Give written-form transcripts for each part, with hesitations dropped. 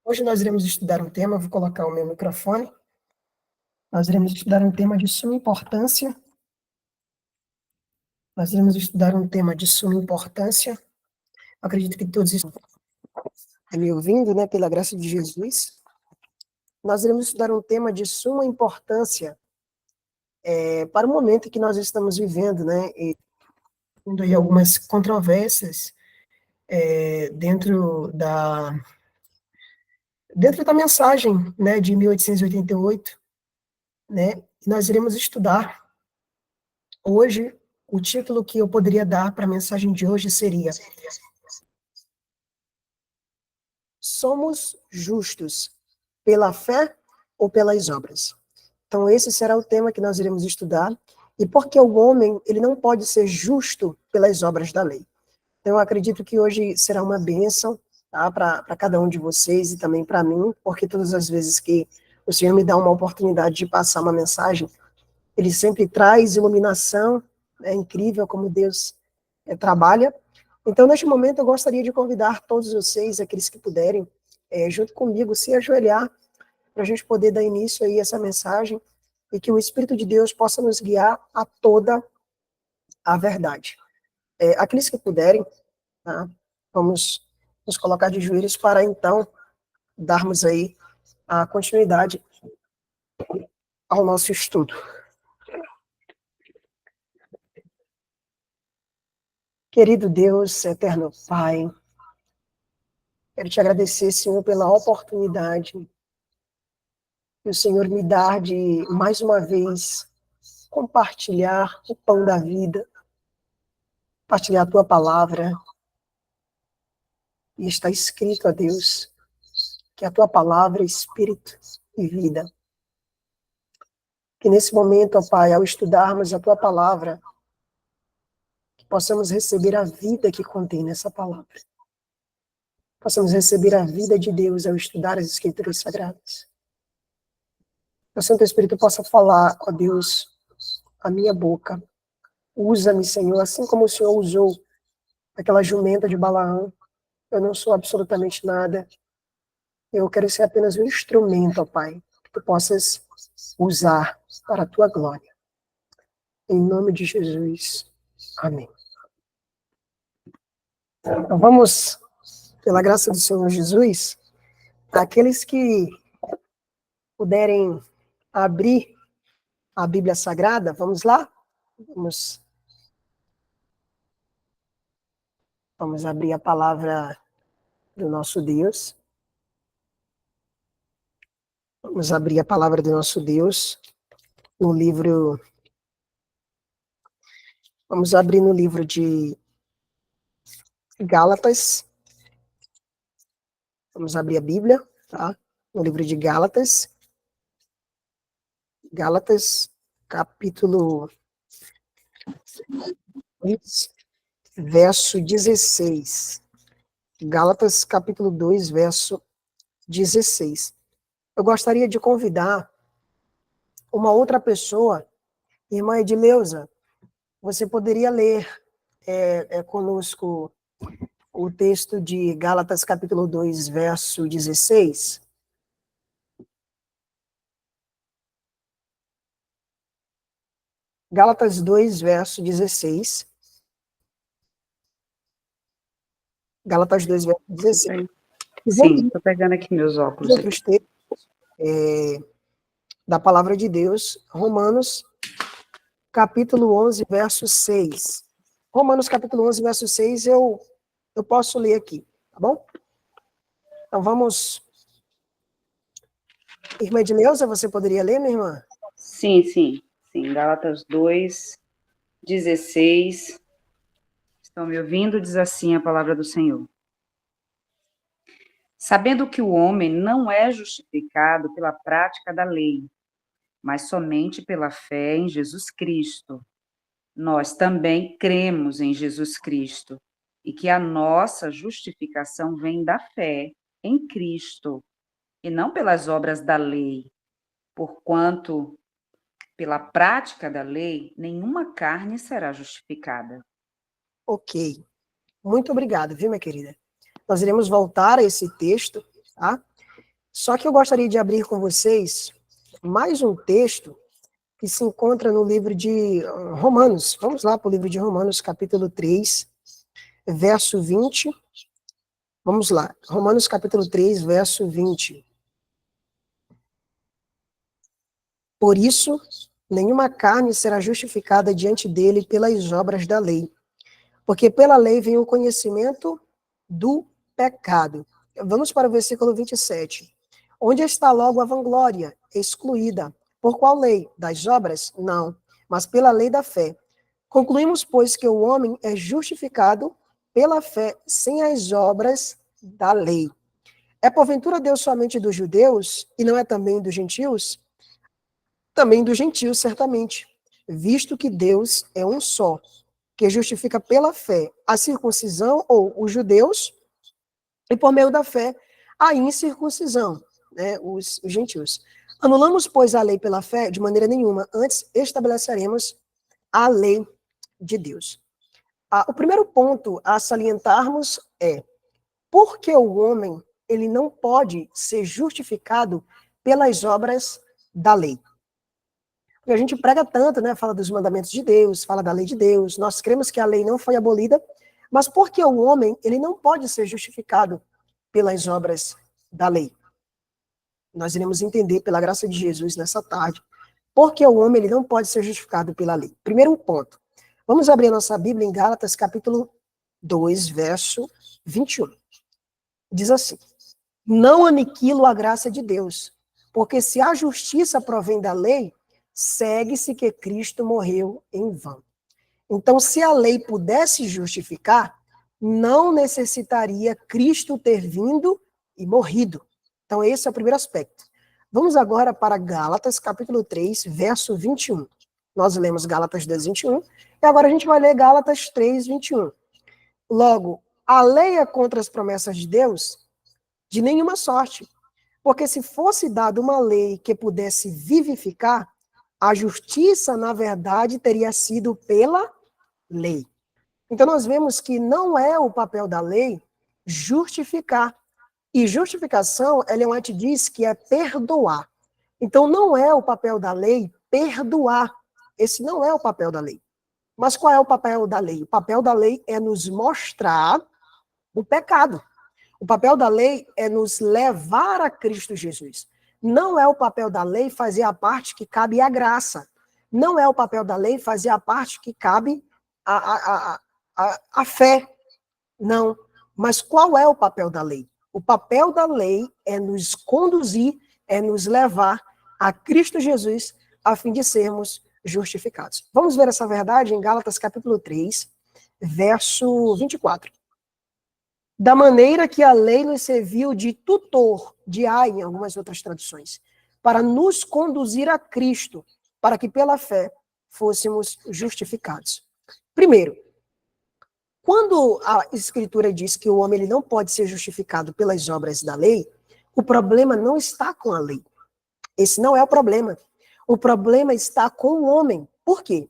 Hoje nós iremos estudar um tema, vou colocar o meu microfone. Nós iremos estudar um tema de suma importância. Nós iremos estudar um tema de suma importância. Acredito que todos estão me ouvindo, né, pela graça de Jesus. Nós iremos estudar um tema de suma importância para o momento que nós estamos vivendo, né, e tendo aí algumas controvérsias dentro da mensagem, né, de 1888, né, e nós iremos estudar hoje. O título que eu poderia dar para a mensagem de hoje seria: Somos justos pela fé ou pelas obras? Então, esse será o tema que nós iremos estudar. E porque o homem, ele não pode ser justo pelas obras da lei. Então, eu acredito que hoje será uma bênção, tá, para cada um de vocês e também para mim, porque todas as vezes que o Senhor me dá uma oportunidade de passar uma mensagem, ele sempre traz iluminação. É incrível como Deus trabalha. Então, neste momento, eu gostaria de convidar todos vocês, aqueles que puderem, junto comigo, se ajoelhar, para a gente poder dar início aí a essa mensagem e que o Espírito de Deus possa nos guiar a toda a verdade. Aqueles que puderem, tá, vamos nos colocar de joelhos para, então, darmos aí a continuidade ao nosso estudo. Querido Deus, eterno Pai, quero te agradecer, Senhor, pela oportunidade que o Senhor me dá de, mais uma vez, compartilhar o pão da vida, compartilhar a tua palavra. E está escrito, ó Deus, que a tua palavra é espírito e vida. Que nesse momento, ó Pai, ao estudarmos a tua palavra, que possamos receber a vida que contém nessa palavra. Possamos receber a vida de Deus ao estudar as Escrituras Sagradas. Que o Santo Espírito possa falar, ó Deus, a minha boca. Usa-me, Senhor, assim como o Senhor usou aquela jumenta de Balaão. Eu não sou absolutamente nada. Eu quero ser apenas um instrumento, ó Pai, que tu possas usar para a tua glória. Em nome de Jesus. Amém. Então vamos, pela graça do Senhor Jesus, aqueles que puderem abrir a Bíblia Sagrada, vamos lá? Vamos abrir a palavra do nosso Deus. Vamos abrir a palavra do nosso Deus no livro. Vamos abrir no livro de Gálatas. Vamos abrir a Bíblia, tá? No livro de Gálatas. Gálatas, capítulo 2, verso 16. Gálatas, capítulo 2, verso 16. Eu gostaria de convidar uma outra pessoa, irmã Edileuza, você poderia ler conosco o texto de Gálatas, capítulo 2, verso 16? Gálatas 2, verso 16. Gálatas 2, verso 16. Sim, estou pegando aqui meus óculos. Outros textos da palavra de Deus, Romanos, capítulo 11, verso 6. Romanos, capítulo 11, verso 6, eu posso ler aqui, tá bom? Então vamos. Irmã Edileuza, você poderia ler, minha irmã? Sim. Gálatas 2, 16. Estão me ouvindo? Diz assim a palavra do Senhor. Sabendo que o homem não é justificado pela prática da lei, mas somente pela fé em Jesus Cristo. Nós também cremos em Jesus Cristo e que a nossa justificação vem da fé em Cristo e não pelas obras da lei, porquanto pela prática da lei nenhuma carne será justificada. Ok. Muito obrigado, viu, minha querida? Nós iremos voltar a esse texto, tá? Só que eu gostaria de abrir com vocês mais um texto que se encontra no livro de Romanos. Vamos lá para o livro de Romanos, capítulo 3, verso 20. Vamos lá. Romanos, capítulo 3, verso 20. Por isso, nenhuma carne será justificada diante dele pelas obras da lei, porque pela lei vem o conhecimento do pecado. Vamos para o versículo 27. Onde está logo a vanglória? Excluída. Por qual lei? Das obras? Não, mas pela lei da fé. Concluímos, pois, que o homem é justificado pela fé sem as obras da lei. É porventura Deus somente dos judeus e não é também dos gentios? Também dos gentios, certamente, visto que Deus é um só, que justifica pela fé a circuncisão ou os judeus, e por meio da fé a incircuncisão, né, os gentios. Anulamos, pois, a lei pela fé? De maneira nenhuma. Antes estabeleceremos a lei de Deus. O primeiro ponto a salientarmos é por que o homem ele não pode ser justificado pelas obras da lei. Porque a gente prega tanto, né? Fala dos mandamentos de Deus, fala da lei de Deus. Nós cremos que a lei não foi abolida, mas por que o homem ele não pode ser justificado pelas obras da lei? Nós iremos entender pela graça de Jesus nessa tarde por que o homem ele não pode ser justificado pela lei. Primeiro ponto. Vamos abrir a nossa Bíblia em Gálatas, capítulo 2, verso 21. Diz assim: não aniquilo a graça de Deus, porque se a justiça provém da lei, segue-se que Cristo morreu em vão. Então, se a lei pudesse justificar, não necessitaria Cristo ter vindo e morrido. Então, esse é o primeiro aspecto. Vamos agora para Gálatas, capítulo 3, verso 21. Nós lemos Gálatas 2, 21, e agora a gente vai ler Gálatas 3, 21. Logo, a lei é contra as promessas de Deus? De nenhuma sorte. Porque se fosse dada uma lei que pudesse vivificar, a justiça, na verdade, teria sido pela lei. Então, nós vemos que não é o papel da lei justificar. E justificação, Ellen White diz que é perdoar. Então, não é o papel da lei perdoar. Esse não é o papel da lei. Mas qual é o papel da lei? O papel da lei é nos mostrar o pecado. O papel da lei é nos levar a Cristo Jesus. Não é o papel da lei fazer a parte que cabe à graça. Não é o papel da lei fazer a parte que cabe à fé. Não. Mas qual é o papel da lei? O papel da lei é nos conduzir, é nos levar a Cristo Jesus, a fim de sermos justificados. Vamos ver essa verdade em Gálatas capítulo 3, verso 24. Da maneira que a lei nos serviu de tutor, de ai, em algumas outras traduções, para nos conduzir a Cristo, para que pela fé fôssemos justificados. Primeiro, quando a Escritura diz que o homem ele não pode ser justificado pelas obras da lei, o problema não está com a lei. Esse não é o problema. O problema está com o homem. Por quê?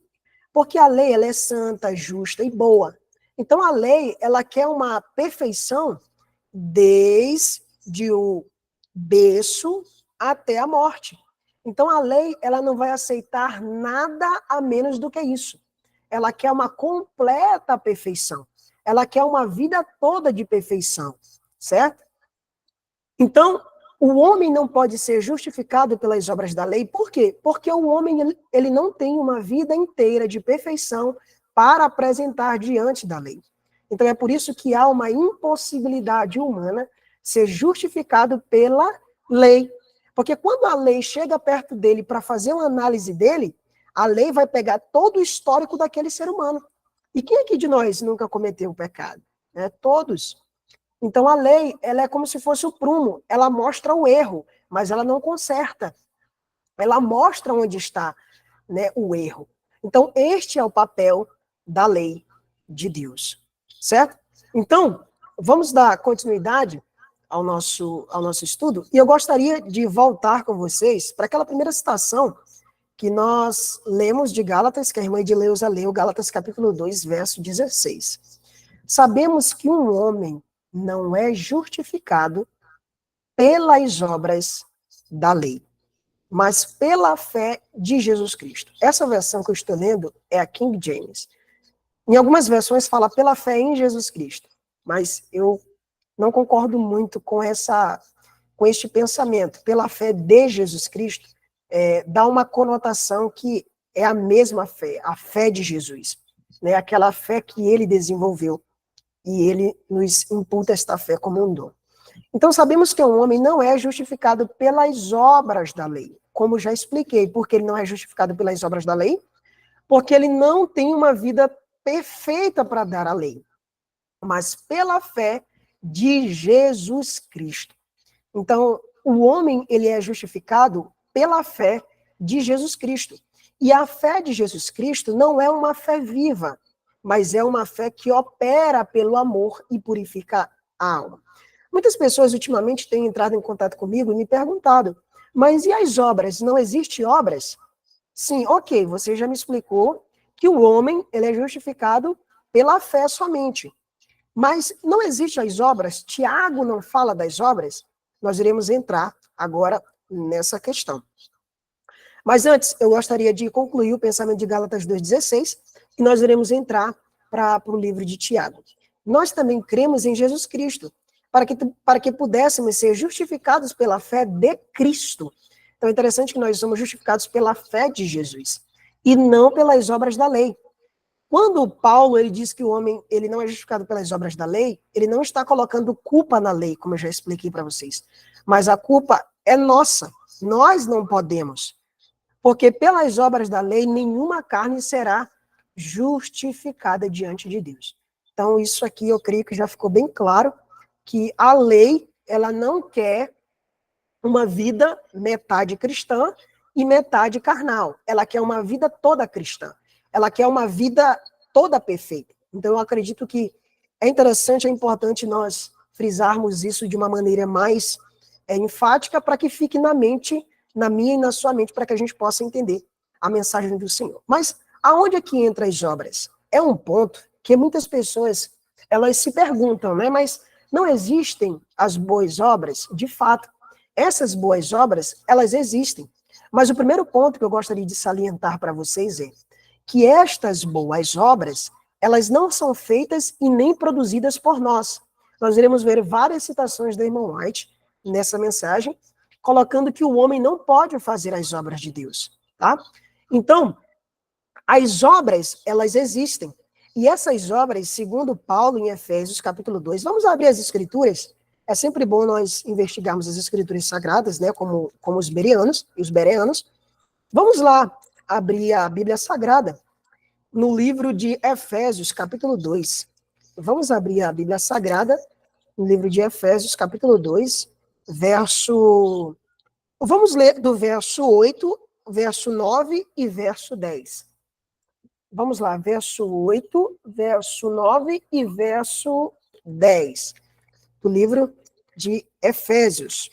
Porque a lei ela é santa, justa e boa. Então, a lei, ela quer uma perfeição desde o berço até a morte. Então, a lei, ela não vai aceitar nada a menos do que isso. Ela quer uma completa perfeição. Ela quer uma vida toda de perfeição, certo? Então, o homem não pode ser justificado pelas obras da lei. Por quê? Porque o homem ele não tem uma vida inteira de perfeição para apresentar diante da lei. Então é por isso que há uma impossibilidade humana ser justificado pela lei. Porque quando a lei chega perto dele para fazer uma análise dele, a lei vai pegar todo o histórico daquele ser humano. E quem aqui de nós nunca cometeu o pecado? Todos. Então a lei, ela é como se fosse o prumo, ela mostra o erro, mas ela não conserta. Ela mostra onde está, né, o erro. Então este é o papel da lei de Deus, certo? Então, vamos dar continuidade ao nosso estudo, e eu gostaria de voltar com vocês para aquela primeira citação que nós lemos de Gálatas, que a irmã Edileuza leu, Gálatas capítulo 2, verso 16. Sabemos que um homem não é justificado pelas obras da lei, mas pela fé de Jesus Cristo. Essa versão que eu estou lendo é a King James. Em algumas versões fala pela fé em Jesus Cristo, mas eu não concordo muito com este pensamento. Pela fé de Jesus Cristo, dá uma conotação que é a mesma fé, a fé de Jesus, né? Aquela fé que ele desenvolveu, e ele nos imputa esta fé como um dom. Então sabemos que um homem não é justificado pelas obras da lei, como já expliquei. Porque ele não é justificado pelas obras da lei? Porque ele não tem uma vida perfeita para dar à lei, mas pela fé de Jesus Cristo. Então, o homem, ele é justificado pela fé de Jesus Cristo. E a fé de Jesus Cristo não é uma fé viva, mas é uma fé que opera pelo amor e purifica a alma. Muitas pessoas ultimamente têm entrado em contato comigo e me perguntado, mas e as obras? Não existem obras? Sim, ok, você já me explicou que o homem, ele é justificado pela fé somente. Mas não existem as obras? Tiago não fala das obras? Nós iremos entrar agora nessa questão. Mas antes, eu gostaria de concluir o pensamento de Gálatas 2,16, e nós iremos entrar para o livro de Tiago. Nós também cremos em Jesus Cristo, para que pudéssemos ser justificados pela fé de Cristo. Então é interessante que nós somos justificados pela fé de Jesus, e não pelas obras da lei. Quando Paulo ele diz que o homem ele não é justificado pelas obras da lei, ele não está colocando culpa na lei, como eu já expliquei para vocês. Mas a culpa é nossa. Nós não podemos. Porque pelas obras da lei, nenhuma carne será justificada diante de Deus. Então, isso aqui eu creio que já ficou bem claro, que a lei, ela não quer uma vida metade cristã e metade carnal. Ela quer uma vida toda cristã. Ela quer uma vida toda perfeita. Então, eu acredito que é interessante, é importante nós frisarmos isso de uma maneira mais enfática, para que fique na mente, na minha e na sua mente, para que a gente possa entender a mensagem do Senhor. Mas aonde é que entra as obras? É um ponto que muitas pessoas, elas se perguntam, né? Mas não existem as boas obras? De fato, essas boas obras, elas existem. Mas o primeiro ponto que eu gostaria de salientar para vocês é que estas boas obras, elas não são feitas e nem produzidas por nós. Nós iremos ver várias citações da irmã White nessa mensagem, colocando que o homem não pode fazer as obras de Deus, tá? Então, as obras, elas existem. E essas obras, segundo Paulo em Efésios, capítulo 2, vamos abrir as escrituras. É sempre bom nós investigarmos as escrituras sagradas, né, como os bereanos e os bereanos. Vamos lá abrir a Bíblia Sagrada no livro de Efésios, capítulo 2. Vamos abrir a Bíblia Sagrada no livro de Efésios, capítulo 2, verso... Vamos ler do verso 8, verso 9 e verso 10. Vamos lá, verso 8, verso 9 e verso 10, do livro de Efésios.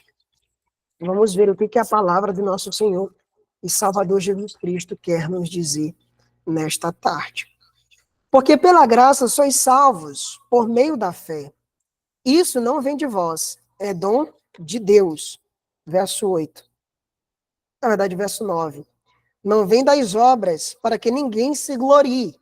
Vamos ver o que a palavra do nosso Senhor e Salvador Jesus Cristo quer nos dizer nesta tarde. Porque pela graça sois salvos por meio da fé. Isso não vem de vós, é dom de Deus. Verso 8. Na verdade, verso 9. Não vem das obras, para que ninguém se glorie,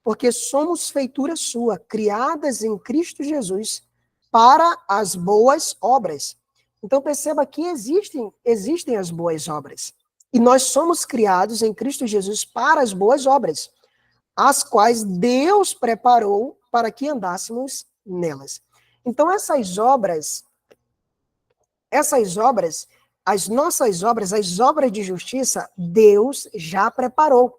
porque somos feitura sua, criadas em Cristo Jesus, para as boas obras. Então perceba que existem as boas obras. E nós somos criados em Cristo Jesus para as boas obras, as quais Deus preparou para que andássemos nelas. Então essas obras, as nossas obras, as obras de justiça, Deus já preparou.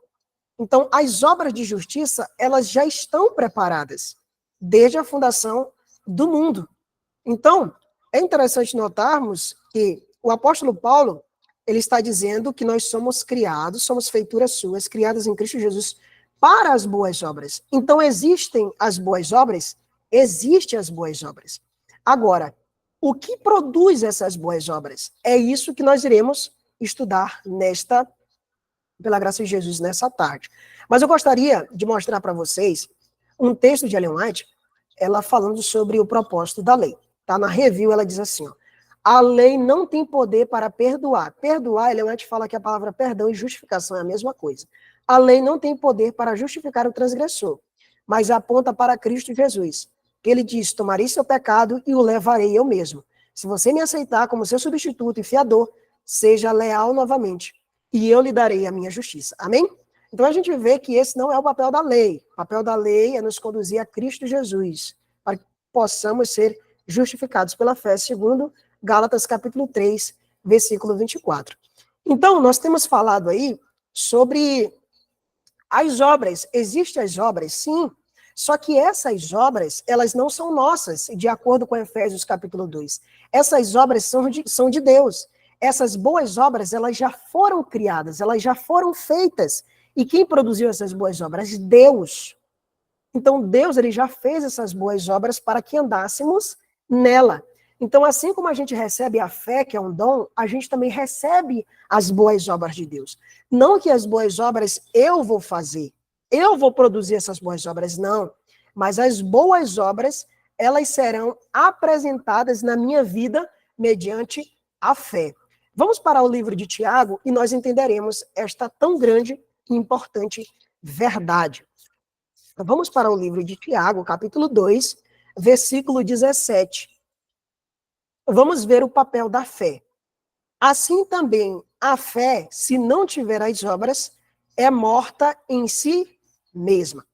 Então, as obras de justiça, elas já estão preparadas, desde a fundação do mundo. Então, é interessante notarmos que o apóstolo Paulo, ele está dizendo que nós somos criados, somos feituras suas, criadas em Cristo Jesus, para as boas obras. Então, existem as boas obras? Existem as boas obras. Agora, o que produz essas boas obras? É isso que nós iremos estudar pela graça de Jesus, nessa tarde. Mas eu gostaria de mostrar para vocês um texto de Ellen White, ela falando sobre o propósito da lei. Tá? Na review ela diz assim, ó, A lei não tem poder para perdoar. Perdoar, Eleuete fala que a palavra perdão e justificação é a mesma coisa. A lei não tem poder para justificar o transgressor, mas aponta para Cristo Jesus. Ele diz, tomarei seu pecado e o levarei eu mesmo. Se você me aceitar como seu substituto e fiador, seja leal novamente, e eu lhe darei a minha justiça. Amém? Então a gente vê que esse não é o papel da lei. O papel da lei é nos conduzir a Cristo Jesus, para que possamos ser justificados pela fé, segundo Gálatas capítulo 3, versículo 24. Então, nós temos falado aí sobre as obras. Existem as obras, sim, só que essas obras, elas não são nossas, de acordo com Efésios capítulo 2. Essas obras são de Deus. Essas boas obras, elas já foram criadas, elas já foram feitas. E quem produziu essas boas obras? Deus. Então, Deus, ele já fez essas boas obras para que andássemos nela. Então, assim como a gente recebe a fé, que é um dom, a gente também recebe as boas obras de Deus. Não que as boas obras eu vou fazer, eu vou produzir essas boas obras, não. Mas as boas obras, elas serão apresentadas na minha vida mediante a fé. Vamos para o livro de Tiago e nós entenderemos esta tão grande e importante verdade. Vamos para o livro de Tiago, capítulo 2, versículo 17. Vamos ver o papel da fé. Assim também, a fé, se não tiver as obras, é morta em si mesma.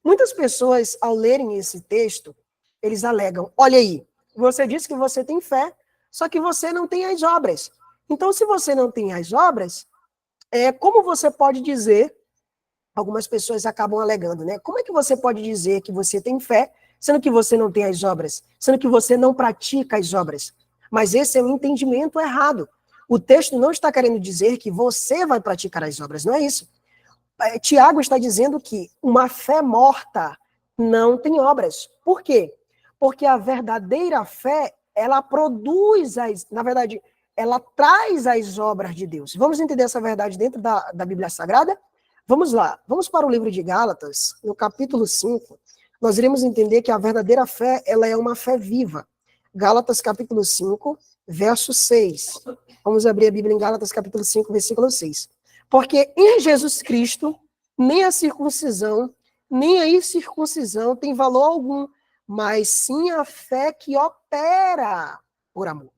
Muitas pessoas, ao lerem esse texto, eles alegam, olha aí, você disse que você tem fé, só que você não tem as obras. Então, se você não tem as obras, como você pode dizer, algumas pessoas acabam alegando, né? Como é que você pode dizer que você tem fé, sendo que você não tem as obras, sendo que você não pratica as obras? Mas esse é um entendimento errado. O texto não está querendo dizer que você vai praticar as obras, não é isso. Tiago está dizendo que uma fé morta não tem obras. Por quê? Porque a verdadeira fé, ela produz na verdade, ela traz as obras de Deus. Vamos entender essa verdade dentro da Bíblia Sagrada? Vamos lá, vamos para o livro de Gálatas, no capítulo 5, nós iremos entender que a verdadeira fé, ela é uma fé viva. Gálatas capítulo 5, verso 6. Vamos abrir a Bíblia em Gálatas capítulo 5, versículo 6. Porque em Jesus Cristo, nem a circuncisão, nem a incircuncisão tem valor algum, mas sim a fé que opera por amor.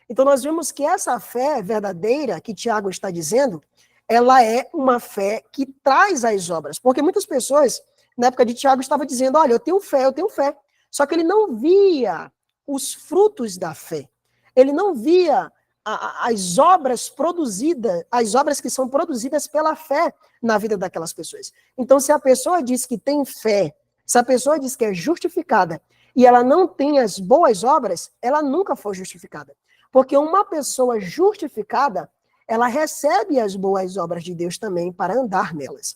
Então nós vemos que essa fé verdadeira que Tiago está dizendo, ela é uma fé que traz as obras. Porque muitas pessoas, na época de Tiago, estavam dizendo, olha, eu tenho fé. Só que ele não via os frutos da fé. Ele não via as obras produzidas, as obras que são produzidas pela fé na vida daquelas pessoas. Então, se a pessoa diz que tem fé, se a pessoa diz que é justificada, e ela não tem as boas obras, ela nunca foi justificada. Porque uma pessoa justificada, ela recebe as boas obras de Deus também para andar nelas.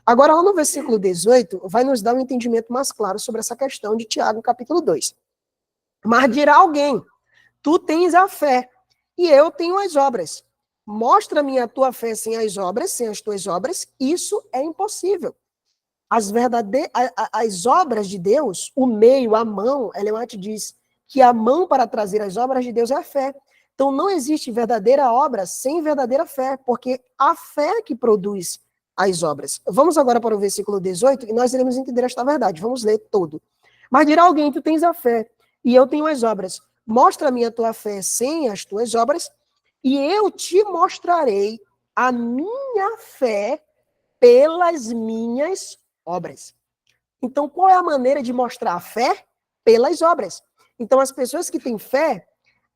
Agora, lá no versículo 18, vai nos dar um entendimento mais claro sobre essa questão de Tiago, capítulo 2. Mas dirá alguém, tu tens a fé, e eu tenho as obras. Mostra-me a tua fé sem as obras, sem as tuas obras, isso é impossível. As obras de Deus, o meio, a mão, Eleuete diz que a mão para trazer as obras de Deus é a fé. Então, não existe verdadeira obra sem verdadeira fé, porque a fé que produz as obras. Vamos agora para o versículo 18 e nós iremos entender esta verdade. Vamos ler todo. Mas dirá alguém, tu tens a fé e eu tenho as obras. Mostra-me a tua fé sem as tuas obras e eu te mostrarei a minha fé pelas minhas obras. Então, qual é a maneira de mostrar a fé? Pelas obras. Então, as pessoas que têm fé,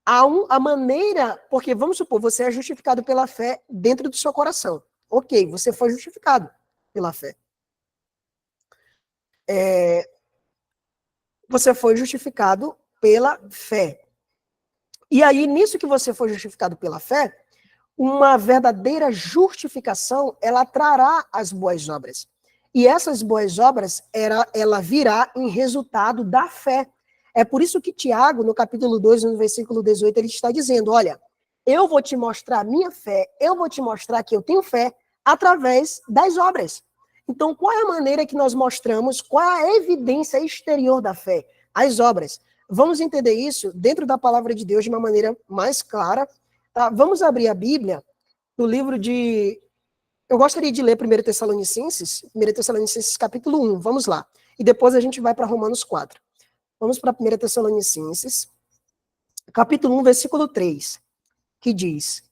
a maneira, porque vamos supor, você é justificado pela fé dentro do seu coração. Ok, você foi justificado pela fé. Você foi justificado pela fé. E aí, nisso que você foi justificado pela fé, uma verdadeira justificação, ela trará as boas obras. E essas boas obras, ela virá em resultado da fé. É por isso que Tiago, no capítulo 2, no versículo 18, ele está dizendo, olha, eu vou te mostrar a minha fé, eu vou te mostrar que eu tenho fé através das obras. Então, qual é a maneira que nós mostramos, qual é a evidência exterior da fé? As obras. vamos entender isso dentro da palavra de Deus de uma maneira mais clara. Tá? Vamos abrir a Bíblia no livro de... Eu gostaria de ler 1 Tessalonicenses capítulo 1, vamos lá. E depois a gente vai para Romanos 4. Vamos para 1 Tessalonicenses, capítulo 1, versículo 3, que diz: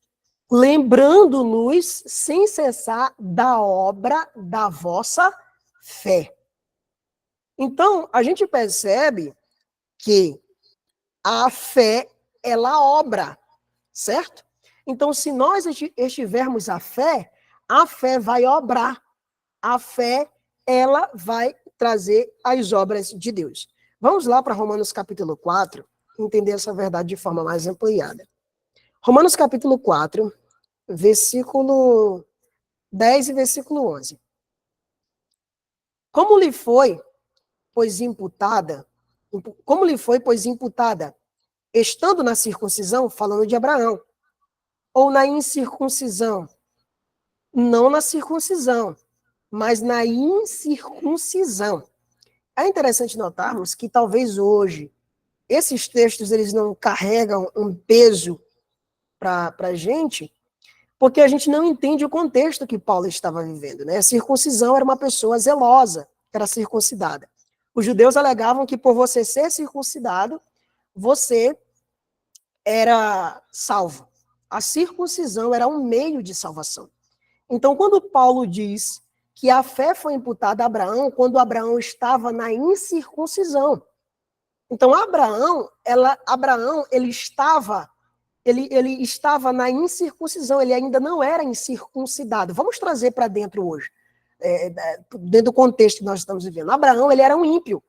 lembrando-nos sem cessar da obra da vossa fé. Então, a gente percebe que a fé, ela obra, certo? Então, se nós estivermos a fé vai obrar. A fé, ela vai trazer as obras de Deus. Vamos lá para Romanos capítulo 4, entender essa verdade de forma mais ampliada. Romanos capítulo 4, versículo 10 e versículo 11. Como lhe foi, pois imputada, estando na circuncisão, falando de Abraão, ou na incircuncisão? Não na circuncisão, mas na incircuncisão. É interessante notarmos que talvez hoje esses textos eles não carregam um peso para a gente, porque a gente não entende o contexto que Paulo estava vivendo. Né? A circuncisão era uma pessoa zelosa, que era circuncidada. Os judeus alegavam que por você ser circuncidado, você era salvo. A circuncisão era um meio de salvação. Então, quando Paulo diz que a fé foi imputada a Abraão, quando Abraão estava na incircuncisão. Então, Abraão ele estava na incircuncisão, ele ainda não era incircuncidado. Vamos trazer para dentro hoje, dentro do contexto que nós estamos vivendo. Abraão, ele era um ímpio.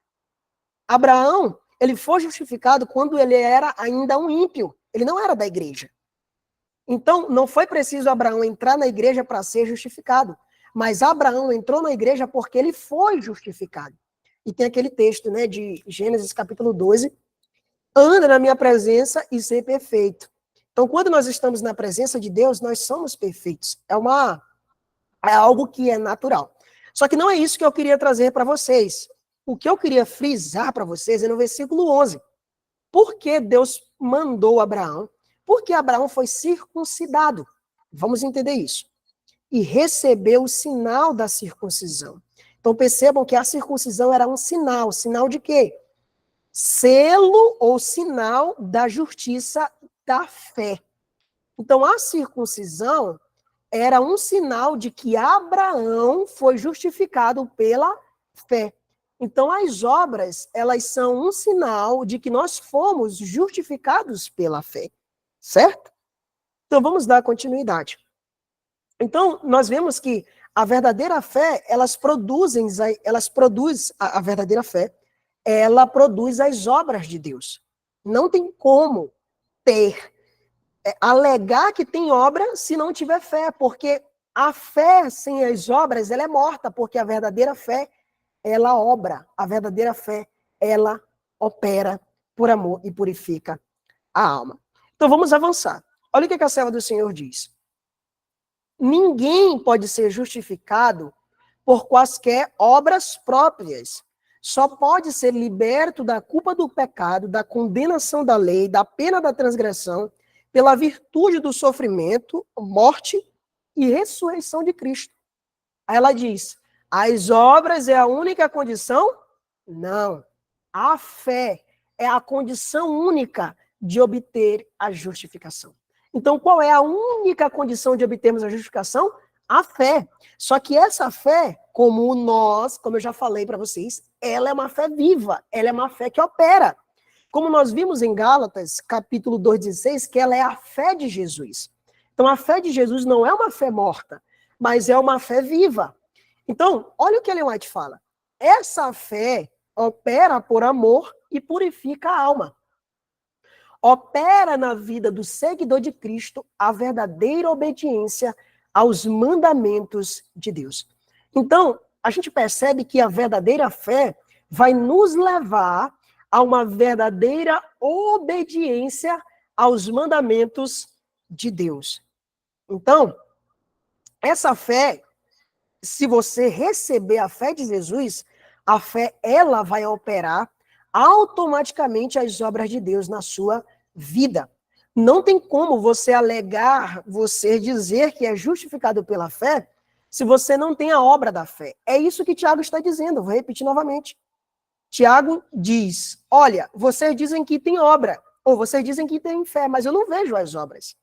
Abraão, ele foi justificado quando ele era ainda um ímpio. Ele não era da igreja. Então, não foi preciso Abraão entrar na igreja para ser justificado. Mas Abraão entrou na igreja porque ele foi justificado. E tem aquele texto, né, de Gênesis capítulo 12, anda na minha presença e ser perfeito. Então, quando nós estamos na presença de Deus, nós somos perfeitos. É algo que é natural. Só que não é isso que eu queria trazer para vocês. O que eu queria frisar para vocês é no versículo 11. Por que Deus mandou Abraão? Porque Abraão foi circuncidado. Vamos entender isso. E recebeu o sinal da circuncisão. Então percebam que a circuncisão era um sinal. Sinal de quê? Selo ou sinal da justiça da fé. Então a circuncisão era um sinal de que Abraão foi justificado pela fé. Então as obras, elas são um sinal de que nós fomos justificados pela fé. Certo? Então vamos dar continuidade. Então, nós vemos que a verdadeira fé, a verdadeira fé, ela produz as obras de Deus. Não tem como alegar que tem obra se não tiver fé, porque a fé sem as obras, ela é morta, porque a verdadeira fé, ela obra. A verdadeira fé, ela opera por amor e purifica a alma. Então, vamos avançar. Olha o que a serva do Senhor diz. Ninguém pode ser justificado por quaisquer obras próprias. Só pode ser liberto da culpa do pecado, da condenação da lei, da pena da transgressão, pela virtude do sofrimento, morte e ressurreição de Cristo. Aí ela diz, as obras é a única condição? Não. A fé é a condição única de obter a justificação. Então, qual é a única condição de obtermos a justificação? A fé. Só que essa fé, como eu já falei para vocês, ela é uma fé viva, ela é uma fé que opera. Como nós vimos em Gálatas, capítulo 2,16, que ela é a fé de Jesus. Então, a fé de Jesus não é uma fé morta, mas é uma fé viva. Então, olha o que Ellen White fala. Essa fé opera por amor e purifica a alma. Opera na vida do seguidor de Cristo a verdadeira obediência aos mandamentos de Deus. Então, a gente percebe que a verdadeira fé vai nos levar a uma verdadeira obediência aos mandamentos de Deus. Então, essa fé, se você receber a fé de Jesus, a fé, ela vai operar automaticamente as obras de Deus na sua vida. Não tem como você alegar, você dizer que é justificado pela fé, se você não tem a obra da fé. É isso que Tiago está dizendo, vou repetir novamente. Tiago diz, olha, vocês dizem que tem obra, ou vocês dizem que tem fé, mas eu não vejo as obras.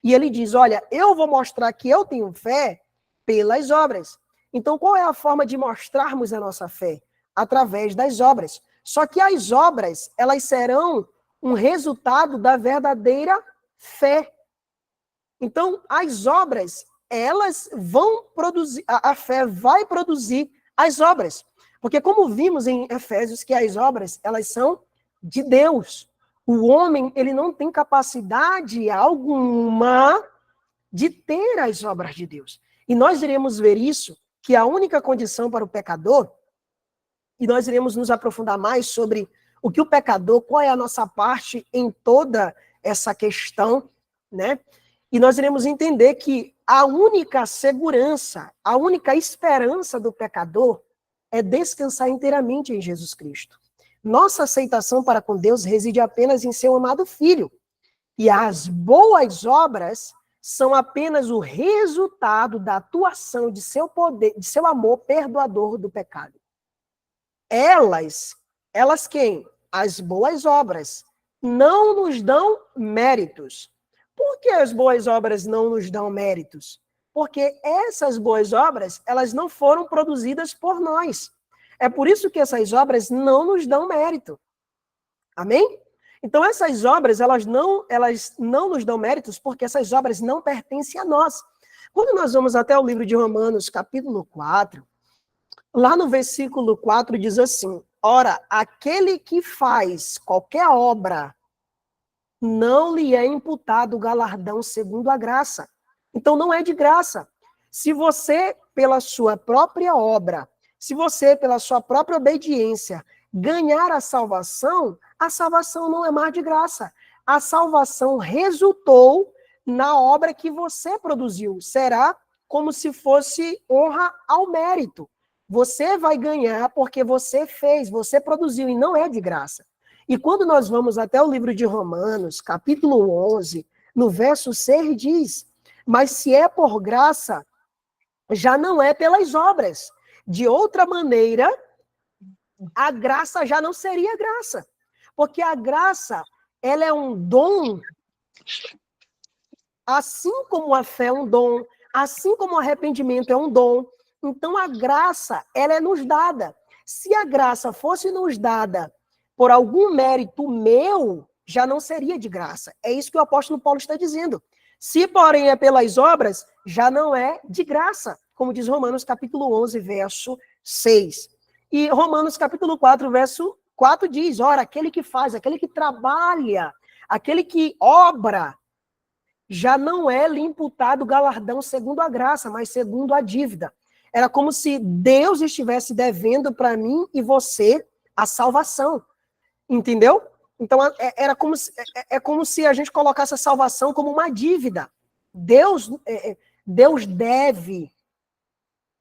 E ele diz, olha, eu vou mostrar que eu tenho fé pelas obras. Então, qual é a forma de mostrarmos a nossa fé? Através das obras. Só que as obras, elas serão um resultado da verdadeira fé. Então, as obras, elas vão produzir, a fé vai produzir as obras. Porque como vimos em Efésios, que as obras, elas são de Deus. O homem, ele não tem capacidade alguma de ter as obras de Deus. E nós iremos ver isso, que a única condição para o pecador, e nós iremos nos aprofundar mais sobre o que o pecador, qual é a nossa parte em toda essa questão, né? E nós iremos entender que a única segurança, a única esperança do pecador é descansar inteiramente em Jesus Cristo. Nossa aceitação para com Deus reside apenas em seu amado Filho. E as boas obras são apenas o resultado da atuação de seu poder, de seu amor perdoador do pecado. Elas quem? As boas obras não nos dão méritos. Por que as boas obras não nos dão méritos? Porque essas boas obras, elas não foram produzidas por nós. É por isso que essas obras não nos dão mérito. Amém? Então, essas obras, elas não nos dão méritos porque essas obras não pertencem a nós. Quando nós vamos até o livro de Romanos, capítulo 4, lá no versículo 4 diz assim, ora, aquele que faz qualquer obra, não lhe é imputado o galardão segundo a graça. Então, não é de graça. Se você, pela sua própria obra, se você, pela sua própria obediência, ganhar a salvação não é mais de graça. A salvação resultou na obra que você produziu. Será como se fosse honra ao mérito. Você vai ganhar porque você fez, você produziu, e não é de graça. E quando nós vamos até o livro de Romanos, capítulo 11, no verso 6 diz, mas se é por graça, já não é pelas obras. De outra maneira, a graça já não seria graça. Porque a graça, ela é um dom, assim como a fé é um dom, assim como o arrependimento é um dom. Então, a graça, ela é nos dada. Se a graça fosse nos dada por algum mérito meu, já não seria de graça. É isso que o apóstolo Paulo está dizendo. Se, porém, é pelas obras, já não é de graça, como diz Romanos capítulo 11, verso 6. E Romanos capítulo 4, verso 4 diz, ora, aquele que faz, aquele que trabalha, aquele que obra, já não é lhe imputado galardão segundo a graça, mas segundo a dívida. Era como se Deus estivesse devendo para mim e você a salvação. Entendeu? Então, era como se, é como se a gente colocasse a salvação como uma dívida. Deus deve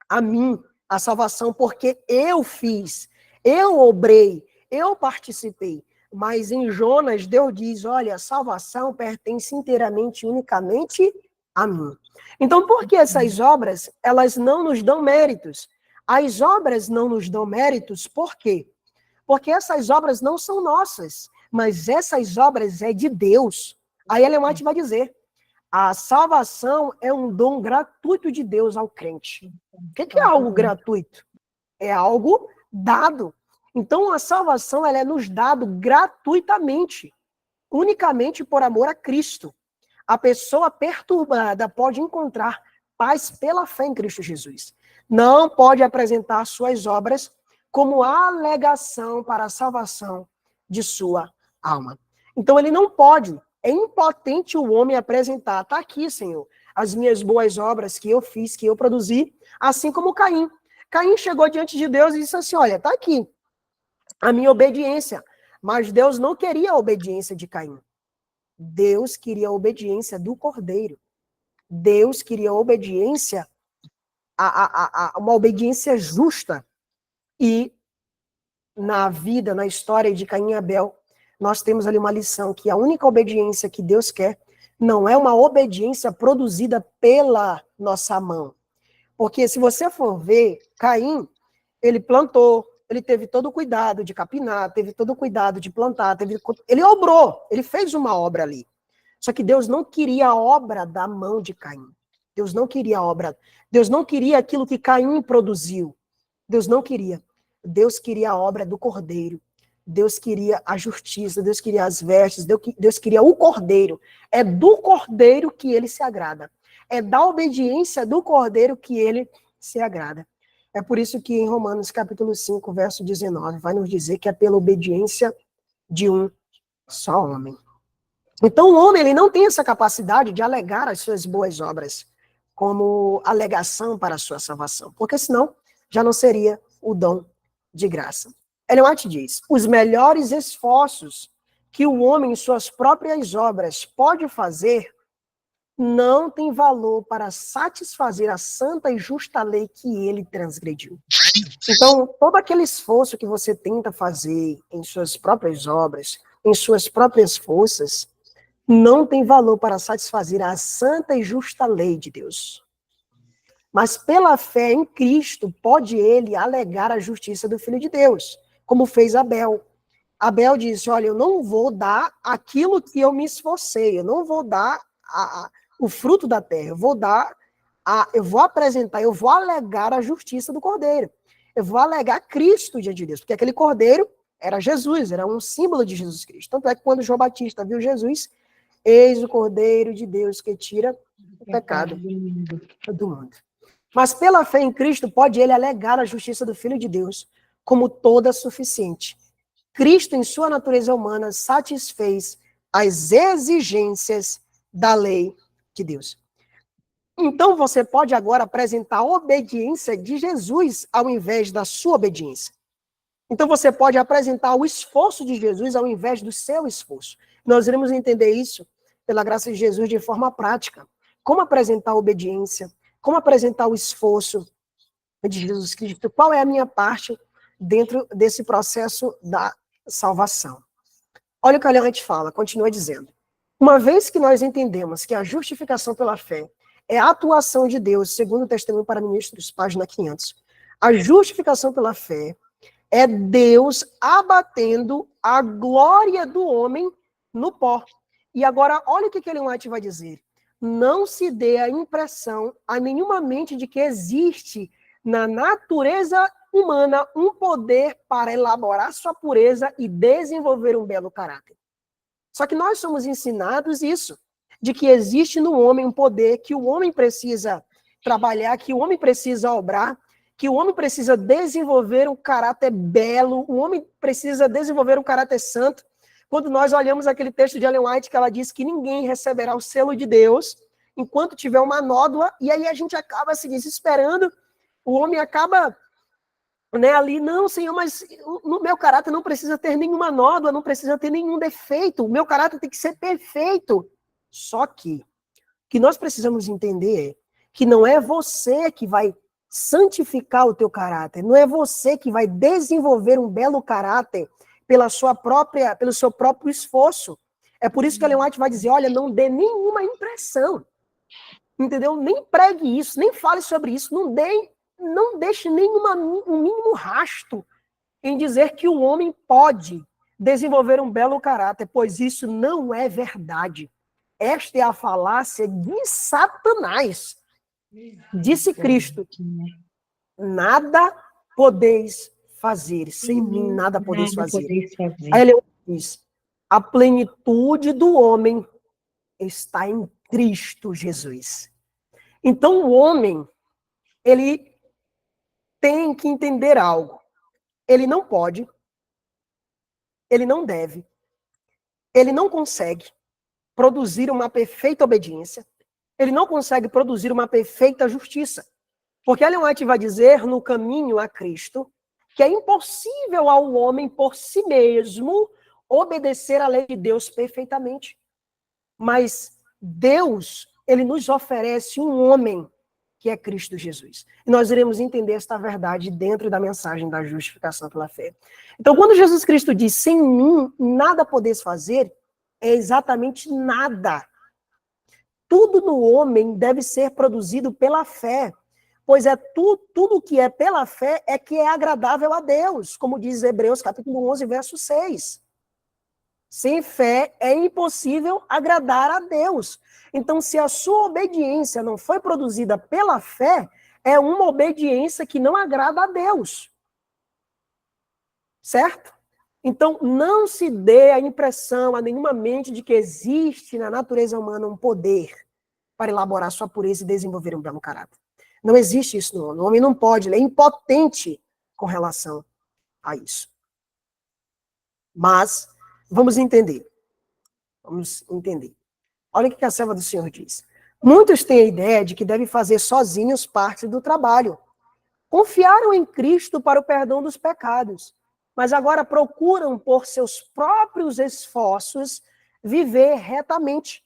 a mim a salvação porque eu fiz, eu obrei, eu participei. Mas em Jonas, Deus diz, olha, a salvação pertence inteiramente, unicamente a mim. Então, por que essas obras, elas não nos dão méritos? As obras não nos dão méritos, por quê? Porque essas obras não são nossas, mas essas obras é de Deus. Aí Ellen White vai dizer, a salvação é um dom gratuito de Deus ao crente. O que é algo gratuito? É algo dado. Então, a salvação ela é nos dado gratuitamente, unicamente por amor a Cristo. A pessoa perturbada pode encontrar paz pela fé em Cristo Jesus. Não pode apresentar suas obras como alegação para a salvação de sua alma. Então, ele não pode, é impotente o homem apresentar, está aqui, Senhor, as minhas boas obras que eu fiz, que eu produzi, assim como Caim. Caim chegou diante de Deus e disse assim, olha, está aqui a minha obediência. Mas Deus não queria a obediência de Caim. Deus queria a obediência do Cordeiro. Deus queria a obediência, uma obediência justa. E na vida, na história de Caim e Abel, nós temos ali uma lição que a única obediência que Deus quer não é uma obediência produzida pela nossa mão. Porque se você for ver, Caim, ele plantou, ele teve todo o cuidado de capinar, teve todo o cuidado de plantar, ele obrou, ele fez uma obra ali. Só que Deus não queria a obra da mão de Caim. Deus não queria a obra, Deus não queria aquilo que Caim produziu. Deus não queria. Deus queria a obra do Cordeiro. Deus queria a justiça, Deus queria as vestes, Deus queria o Cordeiro. É do Cordeiro que ele se agrada. É da obediência do Cordeiro que ele se agrada. É por isso que em Romanos capítulo 5, verso 19, vai nos dizer que é pela obediência de um só homem. Então o homem ele não tem essa capacidade de alegar as suas boas obras como alegação para a sua salvação, porque senão já não seria o dom de graça. Ellen White diz, os melhores esforços que o homem em suas próprias obras pode fazer não tem valor para satisfazer a santa e justa lei que ele transgrediu. Então, todo aquele esforço que você tenta fazer em suas próprias obras, em suas próprias forças, não tem valor para satisfazer a santa e justa lei de Deus. Mas pela fé em Cristo, pode ele alegar a justiça do Filho de Deus, como fez Abel. Abel disse, olha, eu não vou dar aquilo que eu me esforcei, eu não vou dar o fruto da terra, eu vou apresentar, eu vou alegar a justiça do Cordeiro. Eu vou alegar Cristo diante de Deus, porque aquele Cordeiro era Jesus, era um símbolo de Jesus Cristo. Tanto é que quando João Batista viu Jesus, eis o Cordeiro de Deus que tira o pecado do mundo. Mas pela fé em Cristo, pode ele alegar a justiça do Filho de Deus como toda suficiente. Cristo, em sua natureza humana, satisfez as exigências da lei de Deus. Então você pode agora apresentar a obediência de Jesus ao invés da sua obediência. Então você pode apresentar o esforço de Jesus ao invés do seu esforço. Nós iremos entender isso, pela graça de Jesus, de forma prática. Como apresentar a obediência, como apresentar o esforço de Jesus Cristo, qual é a minha parte dentro desse processo da salvação. Olha o que a Ellen White fala, continua dizendo. Uma vez que nós entendemos que a justificação pela fé é a atuação de Deus, segundo o Testemunho para Ministros, página 500, a justificação pela fé é Deus abatendo a glória do homem no pó. E agora, olha o que Ellen White vai dizer. Não se dê a impressão a nenhuma mente de que existe na natureza humana um poder para elaborar sua pureza e desenvolver um belo caráter. Só que nós somos ensinados isso, de que existe no homem um poder que o homem precisa trabalhar, que o homem precisa obrar, que o homem precisa desenvolver um caráter belo, o homem precisa desenvolver um caráter santo. Quando nós olhamos aquele texto de Ellen White, que ela diz que ninguém receberá o selo de Deus enquanto tiver uma nódoa, e aí a gente acaba se desesperando, o homem acaba ali, não, Senhor, mas no meu caráter não precisa ter nenhuma nódoa, não precisa ter nenhum defeito, o meu caráter tem que ser perfeito. Só que o que nós precisamos entender é que não é você que vai santificar o teu caráter, não é você que vai desenvolver um belo caráter pelo seu próprio esforço. É por isso que Ellen White vai dizer, olha, não dê nenhuma impressão, entendeu? Nem pregue isso, nem fale sobre isso, não deixe um mínimo rasto em dizer que o homem pode desenvolver um belo caráter, pois isso não é verdade. Esta é a falácia de Satanás. Disse Cristo, nada podeis fazer, sem mim nada podeis fazer. Aí ele diz, a plenitude do homem está em Cristo Jesus. Então o homem, ele tem que entender algo. Ele não pode, ele não deve, ele não consegue produzir uma perfeita obediência, ele não consegue produzir uma perfeita justiça. Porque Ellen White vai dizer, no caminho a Cristo, que é impossível ao homem por si mesmo obedecer à lei de Deus perfeitamente. Mas Deus, ele nos oferece um homem que é Cristo Jesus. E nós iremos entender esta verdade dentro da mensagem da justificação pela fé. Então, quando Jesus Cristo diz, sem mim nada podeis fazer, é exatamente nada. Tudo no homem deve ser produzido pela fé, pois é tudo que é pela fé é que é agradável a Deus, como diz Hebreus capítulo 11, verso 6. Sem fé é impossível agradar a Deus. Então, se a sua obediência não foi produzida pela fé, é uma obediência que não agrada a Deus. Certo? Então, não se dê a impressão a nenhuma mente de que existe na natureza humana um poder para elaborar sua pureza e desenvolver um belo caráter. Não existe isso no homem. O homem não pode, ele é impotente com relação a isso. Mas, vamos entender. Vamos entender. Olha o que a serva do Senhor diz. Muitos têm a ideia de que devem fazer sozinhos parte do trabalho. Confiaram em Cristo para o perdão dos pecados, mas agora procuram, por seus próprios esforços, viver retamente.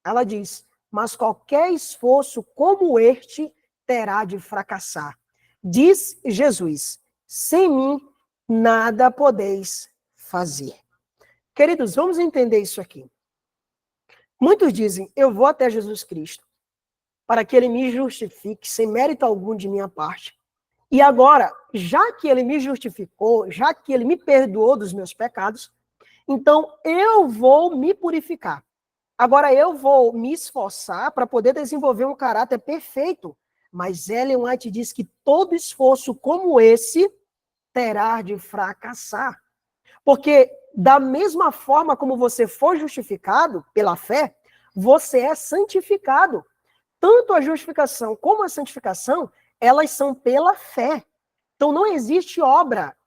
Ela diz, mas qualquer esforço como este terá de fracassar. Diz Jesus, sem mim nada podeis fazer. Queridos, vamos entender isso aqui. Muitos dizem, eu vou até Jesus Cristo para que ele me justifique sem mérito algum de minha parte. E agora, já que ele me justificou, já que ele me perdoou dos meus pecados, então eu vou me purificar. Agora eu vou me esforçar para poder desenvolver um caráter perfeito. Mas Ellen White diz que todo esforço como esse terá de fracassar. Porque da mesma forma como você foi justificado pela fé, você é santificado. Tanto a justificação como a santificação, elas são pela fé. Então não existe obra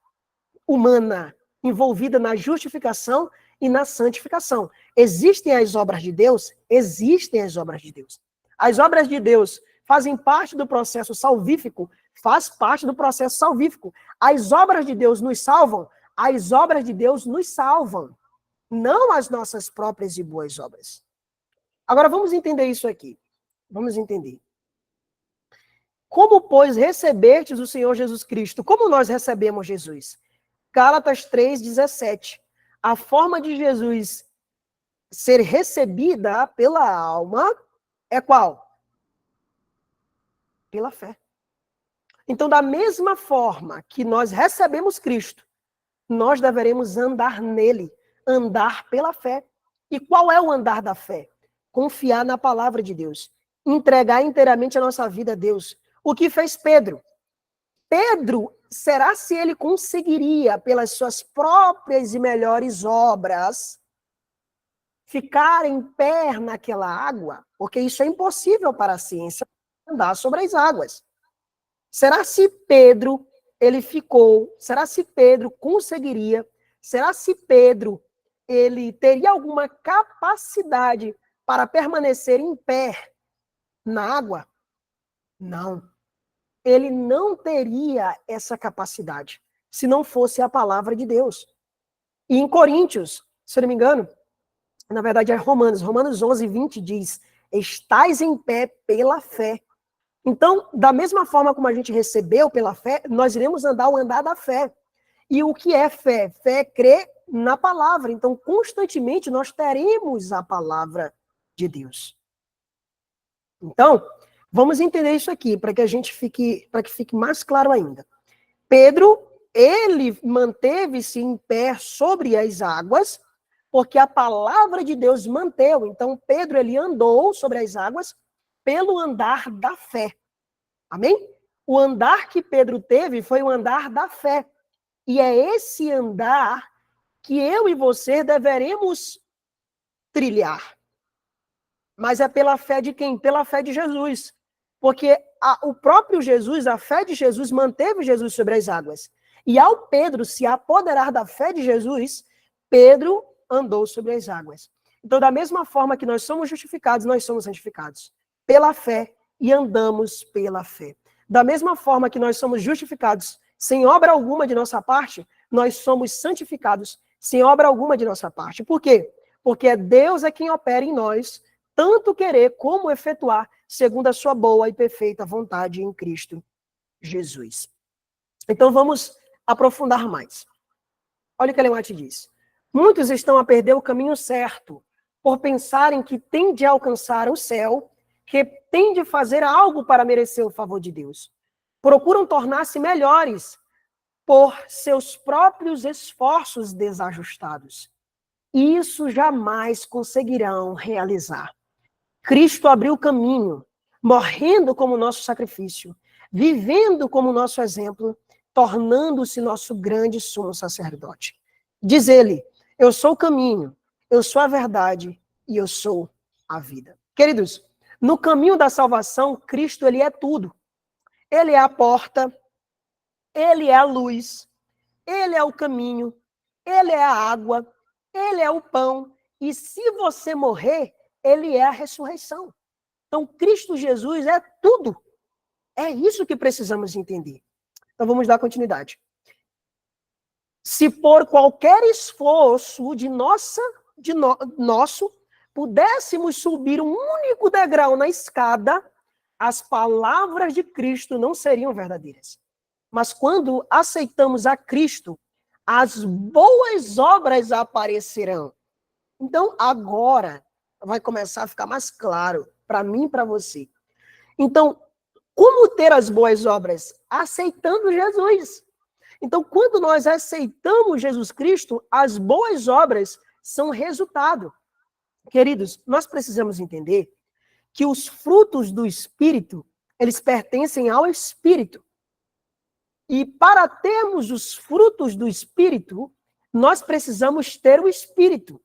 humana envolvida na justificação e na santificação. Existem as obras de Deus? Existem as obras de Deus. As obras de Deus fazem parte do processo salvífico? Faz parte do processo salvífico. As obras de Deus nos salvam? As obras de Deus nos salvam. Não as nossas próprias e boas obras. Agora vamos entender isso aqui. Vamos entender. Como, pois, recebestes o Senhor Jesus Cristo? Como nós recebemos Jesus? Gálatas 3,17. A forma de Jesus ser recebida pela alma é qual? Pela fé. Então, da mesma forma que nós recebemos Cristo, nós deveremos andar nele, andar pela fé. E qual é o andar da fé? Confiar na palavra de Deus, entregar inteiramente a nossa vida a Deus. O que fez Pedro? Pedro, será se ele conseguiria, pelas suas próprias e melhores obras, ficar em pé naquela água? Porque isso é impossível para a ciência, andar sobre as águas. Será se Pedro, ele ficou, será se Pedro conseguiria, será se Pedro, ele teria alguma capacidade para permanecer em pé na água? Não. Ele não teria essa capacidade se não fosse a palavra de Deus. E em Coríntios, se eu não me engano, na verdade é Romanos 11:20 diz, estais em pé pela fé. Então, da mesma forma como a gente recebeu pela fé, nós iremos andar o andar da fé. E o que é fé? Fé é crer na palavra. Então, constantemente nós teremos a palavra de Deus. Então, vamos entender isso aqui, para que fique mais claro ainda. Pedro, ele manteve-se em pé sobre as águas, porque a palavra de Deus manteve. Então, Pedro, ele andou sobre as águas pelo andar da fé. Amém? O andar que Pedro teve foi o andar da fé. E é esse andar que eu e você deveremos trilhar. Mas é pela fé de quem? Pela fé de Jesus. Porque o próprio Jesus, a fé de Jesus, manteve Jesus sobre as águas. E ao Pedro se apoderar da fé de Jesus, Pedro andou sobre as águas. Então, da mesma forma que nós somos justificados, nós somos santificados. Pela fé e andamos pela fé. Da mesma forma que nós somos justificados sem obra alguma de nossa parte, nós somos santificados sem obra alguma de nossa parte. Por quê? Porque Deus é quem opera em nós, tanto querer como efetuar segundo a sua boa e perfeita vontade em Cristo Jesus. Então vamos aprofundar mais. Olha o que Ellen White diz. Muitos estão a perder o caminho certo, por pensarem que têm de alcançar o céu, que têm de fazer algo para merecer o favor de Deus. Procuram tornar-se melhores por seus próprios esforços desajustados. Isso jamais conseguirão realizar. Cristo abriu o caminho, morrendo como nosso sacrifício, vivendo como nosso exemplo, tornando-se nosso grande sumo sacerdote. Diz ele, eu sou o caminho, eu sou a verdade e eu sou a vida. Queridos, no caminho da salvação, Cristo, ele é tudo. Ele é a porta, ele é a luz, ele é o caminho, ele é a água, ele é o pão, e se você morrer, ele é a ressurreição. Então, Cristo Jesus é tudo. É isso que precisamos entender. Então, vamos dar continuidade. Se por qualquer esforço nosso, pudéssemos subir um único degrau na escada, as palavras de Cristo não seriam verdadeiras. Mas quando aceitamos a Cristo, as boas obras aparecerão. Então, agora vai começar a ficar mais claro para mim e para você. Então, como ter as boas obras? Aceitando Jesus. Então, quando nós aceitamos Jesus Cristo, as boas obras são resultado. Queridos, nós precisamos entender que os frutos do Espírito, eles pertencem ao Espírito. E para termos os frutos do Espírito, nós precisamos ter o Espírito.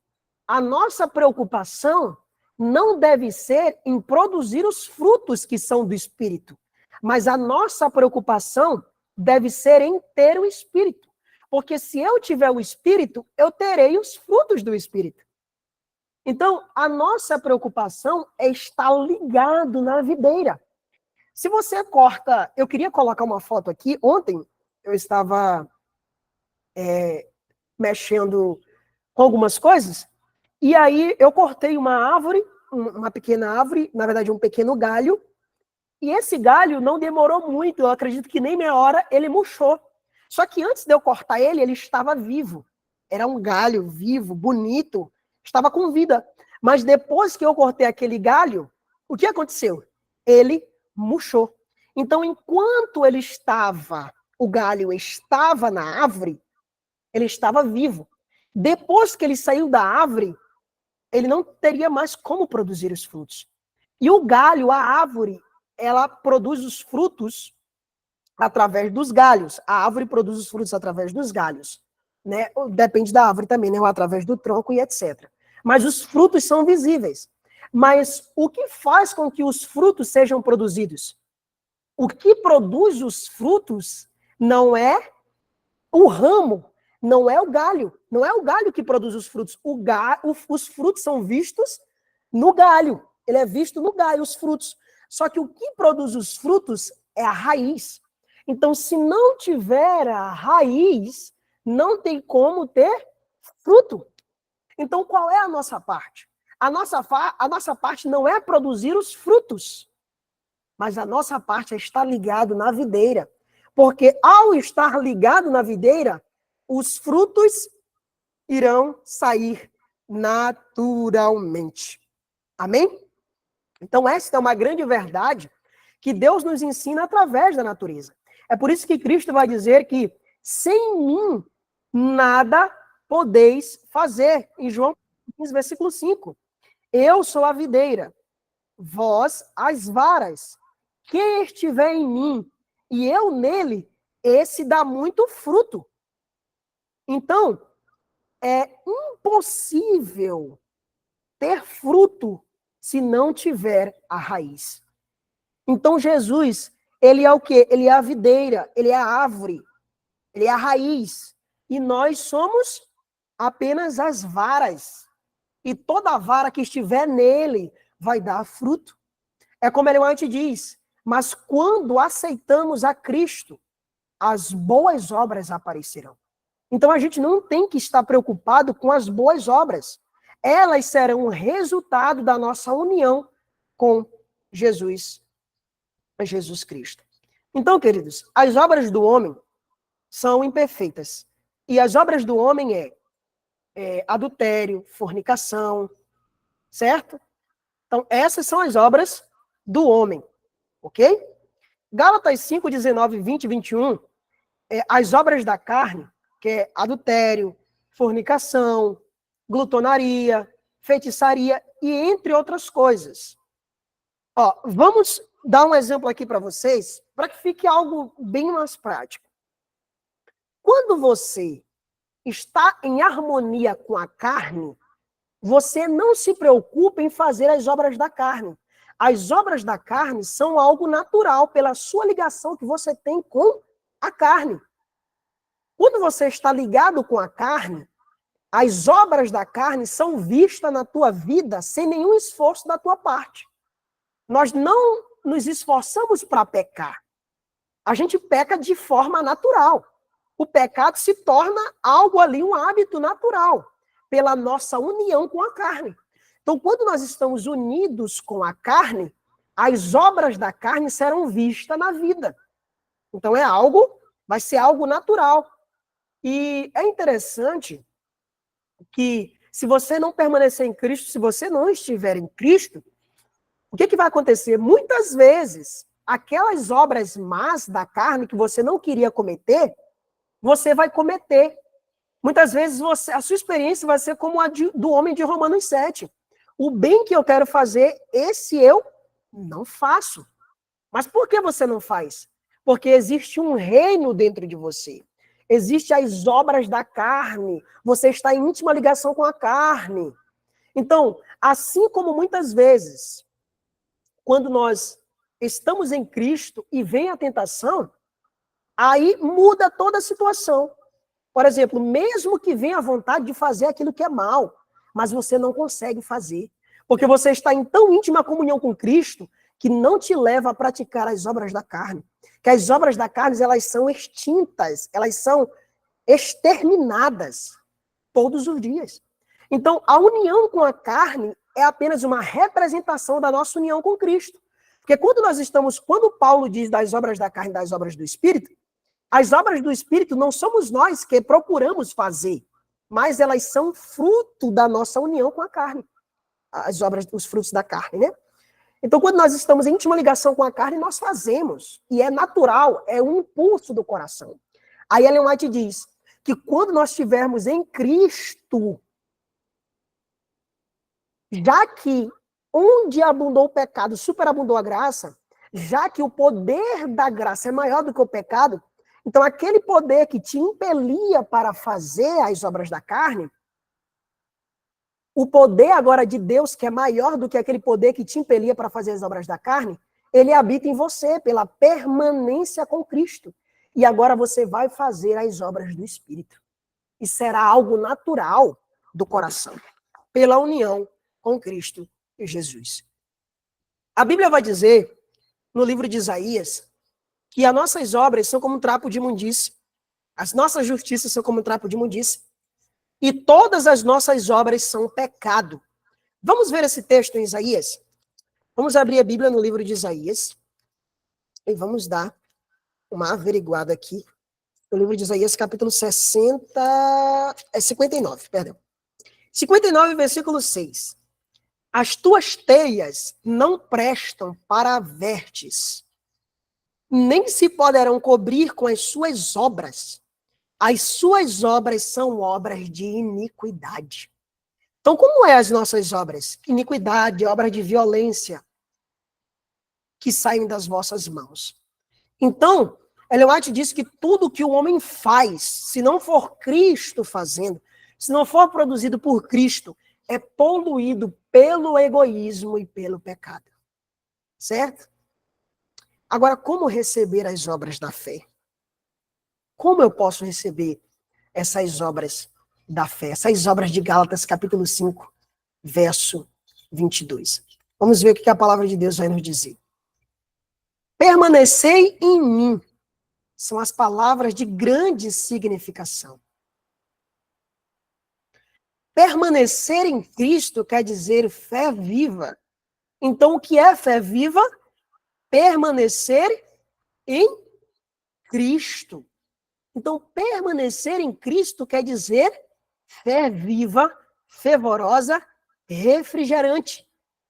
A nossa preocupação não deve ser em produzir os frutos que são do Espírito, mas a nossa preocupação deve ser em ter o Espírito. Porque se eu tiver o Espírito, eu terei os frutos do Espírito. Então, a nossa preocupação é estar ligado na videira. Se você corta... Eu queria colocar uma foto aqui. Ontem eu estava mexendo com algumas coisas, e aí eu cortei uma árvore, uma pequena árvore, na verdade um pequeno galho, e esse galho não demorou muito, eu acredito que nem meia hora, ele murchou. Só que antes de eu cortar ele estava vivo. Era um galho vivo, bonito, estava com vida. Mas depois que eu cortei aquele galho, o que aconteceu? Ele murchou. Então, enquanto o galho estava na árvore, ele estava vivo. Depois que ele saiu da árvore, ele não teria mais como produzir os frutos. E o galho, a árvore, ela produz os frutos através dos galhos. A árvore produz os frutos através dos galhos. Né? Depende da árvore também, né? Ou através do tronco e etc. Mas os frutos são visíveis. Mas o que faz com que os frutos sejam produzidos? O que produz os frutos não é o ramo, não é o galho. Não é o galho que produz os frutos. Os frutos são vistos no galho. Ele é visto no galho, os frutos. Só que o que produz os frutos é a raiz. Então, se não tiver a raiz, não tem como ter fruto. Então, qual é a nossa parte? A nossa parte não é produzir os frutos, mas a nossa parte é estar ligado na videira. Porque ao estar ligado na videira, os frutos irão sair naturalmente. Amém? Então, essa é uma grande verdade que Deus nos ensina através da natureza. É por isso que Cristo vai dizer que sem mim nada podeis fazer. Em João 15, versículo 5. Eu sou a videira, vós as varas. Quem estiver em mim e eu nele, esse dá muito fruto. Então, é impossível ter fruto se não tiver a raiz. Então, Jesus, ele é o quê? Ele é a videira, ele é a árvore, ele é a raiz. E nós somos apenas as varas. E toda vara que estiver nele vai dar fruto. É como Ellen White diz, mas quando aceitamos a Cristo, as boas obras aparecerão. Então a gente não tem que estar preocupado com as boas obras. Elas serão o resultado da nossa união com Jesus Cristo. Então, queridos, as obras do homem são imperfeitas. E as obras do homem é adultério, fornicação, certo? Então, essas são as obras do homem, ok? Gálatas 5, 19, 20 e 21, as obras da carne, que é adultério, fornicação, glutonaria, feitiçaria e entre outras coisas. Ó, vamos dar um exemplo aqui para vocês, para que fique algo bem mais prático. Quando você está em harmonia com a carne, você não se preocupa em fazer as obras da carne. As obras da carne são algo natural pela sua ligação que você tem com a carne. Quando você está ligado com a carne, as obras da carne são vistas na tua vida sem nenhum esforço da tua parte. Nós não nos esforçamos para pecar. A gente peca de forma natural. O pecado se torna algo ali, um hábito natural, pela nossa união com a carne. Então, quando nós estamos unidos com a carne, as obras da carne serão vistas na vida. Então, vai ser algo natural. E é interessante que, se você não permanecer em Cristo, se você não estiver em Cristo, o que vai acontecer? Muitas vezes, aquelas obras más da carne que você não queria cometer, você vai cometer. Muitas vezes a sua experiência vai ser como a do homem de Romanos 7. O bem que eu quero fazer, esse eu não faço. Mas por que você não faz? Porque existe um reino dentro de você. Existem as obras da carne. Você está em íntima ligação com a carne. Então, assim como muitas vezes, quando nós estamos em Cristo e vem a tentação, aí muda toda a situação. Por exemplo, mesmo que venha a vontade de fazer aquilo que é mal, mas você não consegue fazer, porque você está em tão íntima comunhão com Cristo que não te leva a praticar as obras da carne. Que as obras da carne, elas são extintas, elas são exterminadas todos os dias. Então, a união com a carne é apenas uma representação da nossa união com Cristo. Porque quando Paulo diz das obras da carne e das obras do Espírito, as obras do Espírito não somos nós que procuramos fazer, mas elas são fruto da nossa união com a carne. As obras, os frutos da carne, né? Então, quando nós estamos em íntima ligação com a carne, nós fazemos. E é natural, é um impulso do coração. Aí Ellen White diz que quando nós estivermos em Cristo, já que onde abundou o pecado, superabundou a graça, já que o poder da graça é maior do que o pecado, então aquele poder que te impelia para fazer as obras da carne, o poder agora de Deus, que é maior do que aquele poder que te impelia para fazer as obras da carne, ele habita em você pela permanência com Cristo. E agora você vai fazer as obras do Espírito. E será algo natural do coração, pela união com Cristo e Jesus. A Bíblia vai dizer, no livro de Isaías, que as nossas obras são como um trapo de imundície. As nossas justiças são como um trapo de imundície. E todas as nossas obras são pecado. Vamos ver esse texto em Isaías? Vamos abrir a Bíblia no livro de Isaías. E vamos dar uma averiguada aqui. No livro de Isaías, capítulo 59, perdão. 59, versículo 6. As tuas teias não prestam para vertes, nem se poderão cobrir com as suas obras. As suas obras são obras de iniquidade. Então, como é as nossas obras? Iniquidade, obras de violência que saem das vossas mãos. Então, Ellen White diz que tudo que o homem faz, se não for Cristo fazendo, se não for produzido por Cristo, é poluído pelo egoísmo e pelo pecado. Certo? Agora, como receber as obras da fé? Como eu posso receber essas obras da fé? Essas obras de Gálatas, capítulo 5, verso 22. Vamos ver o que a palavra de Deus vai nos dizer. Permanecei em mim. São as palavras de grande significação. Permanecer em Cristo quer dizer fé viva. Então, o que é fé viva? Permanecer em Cristo. Então, permanecer em Cristo quer dizer fé viva, fervorosa, refrigerante,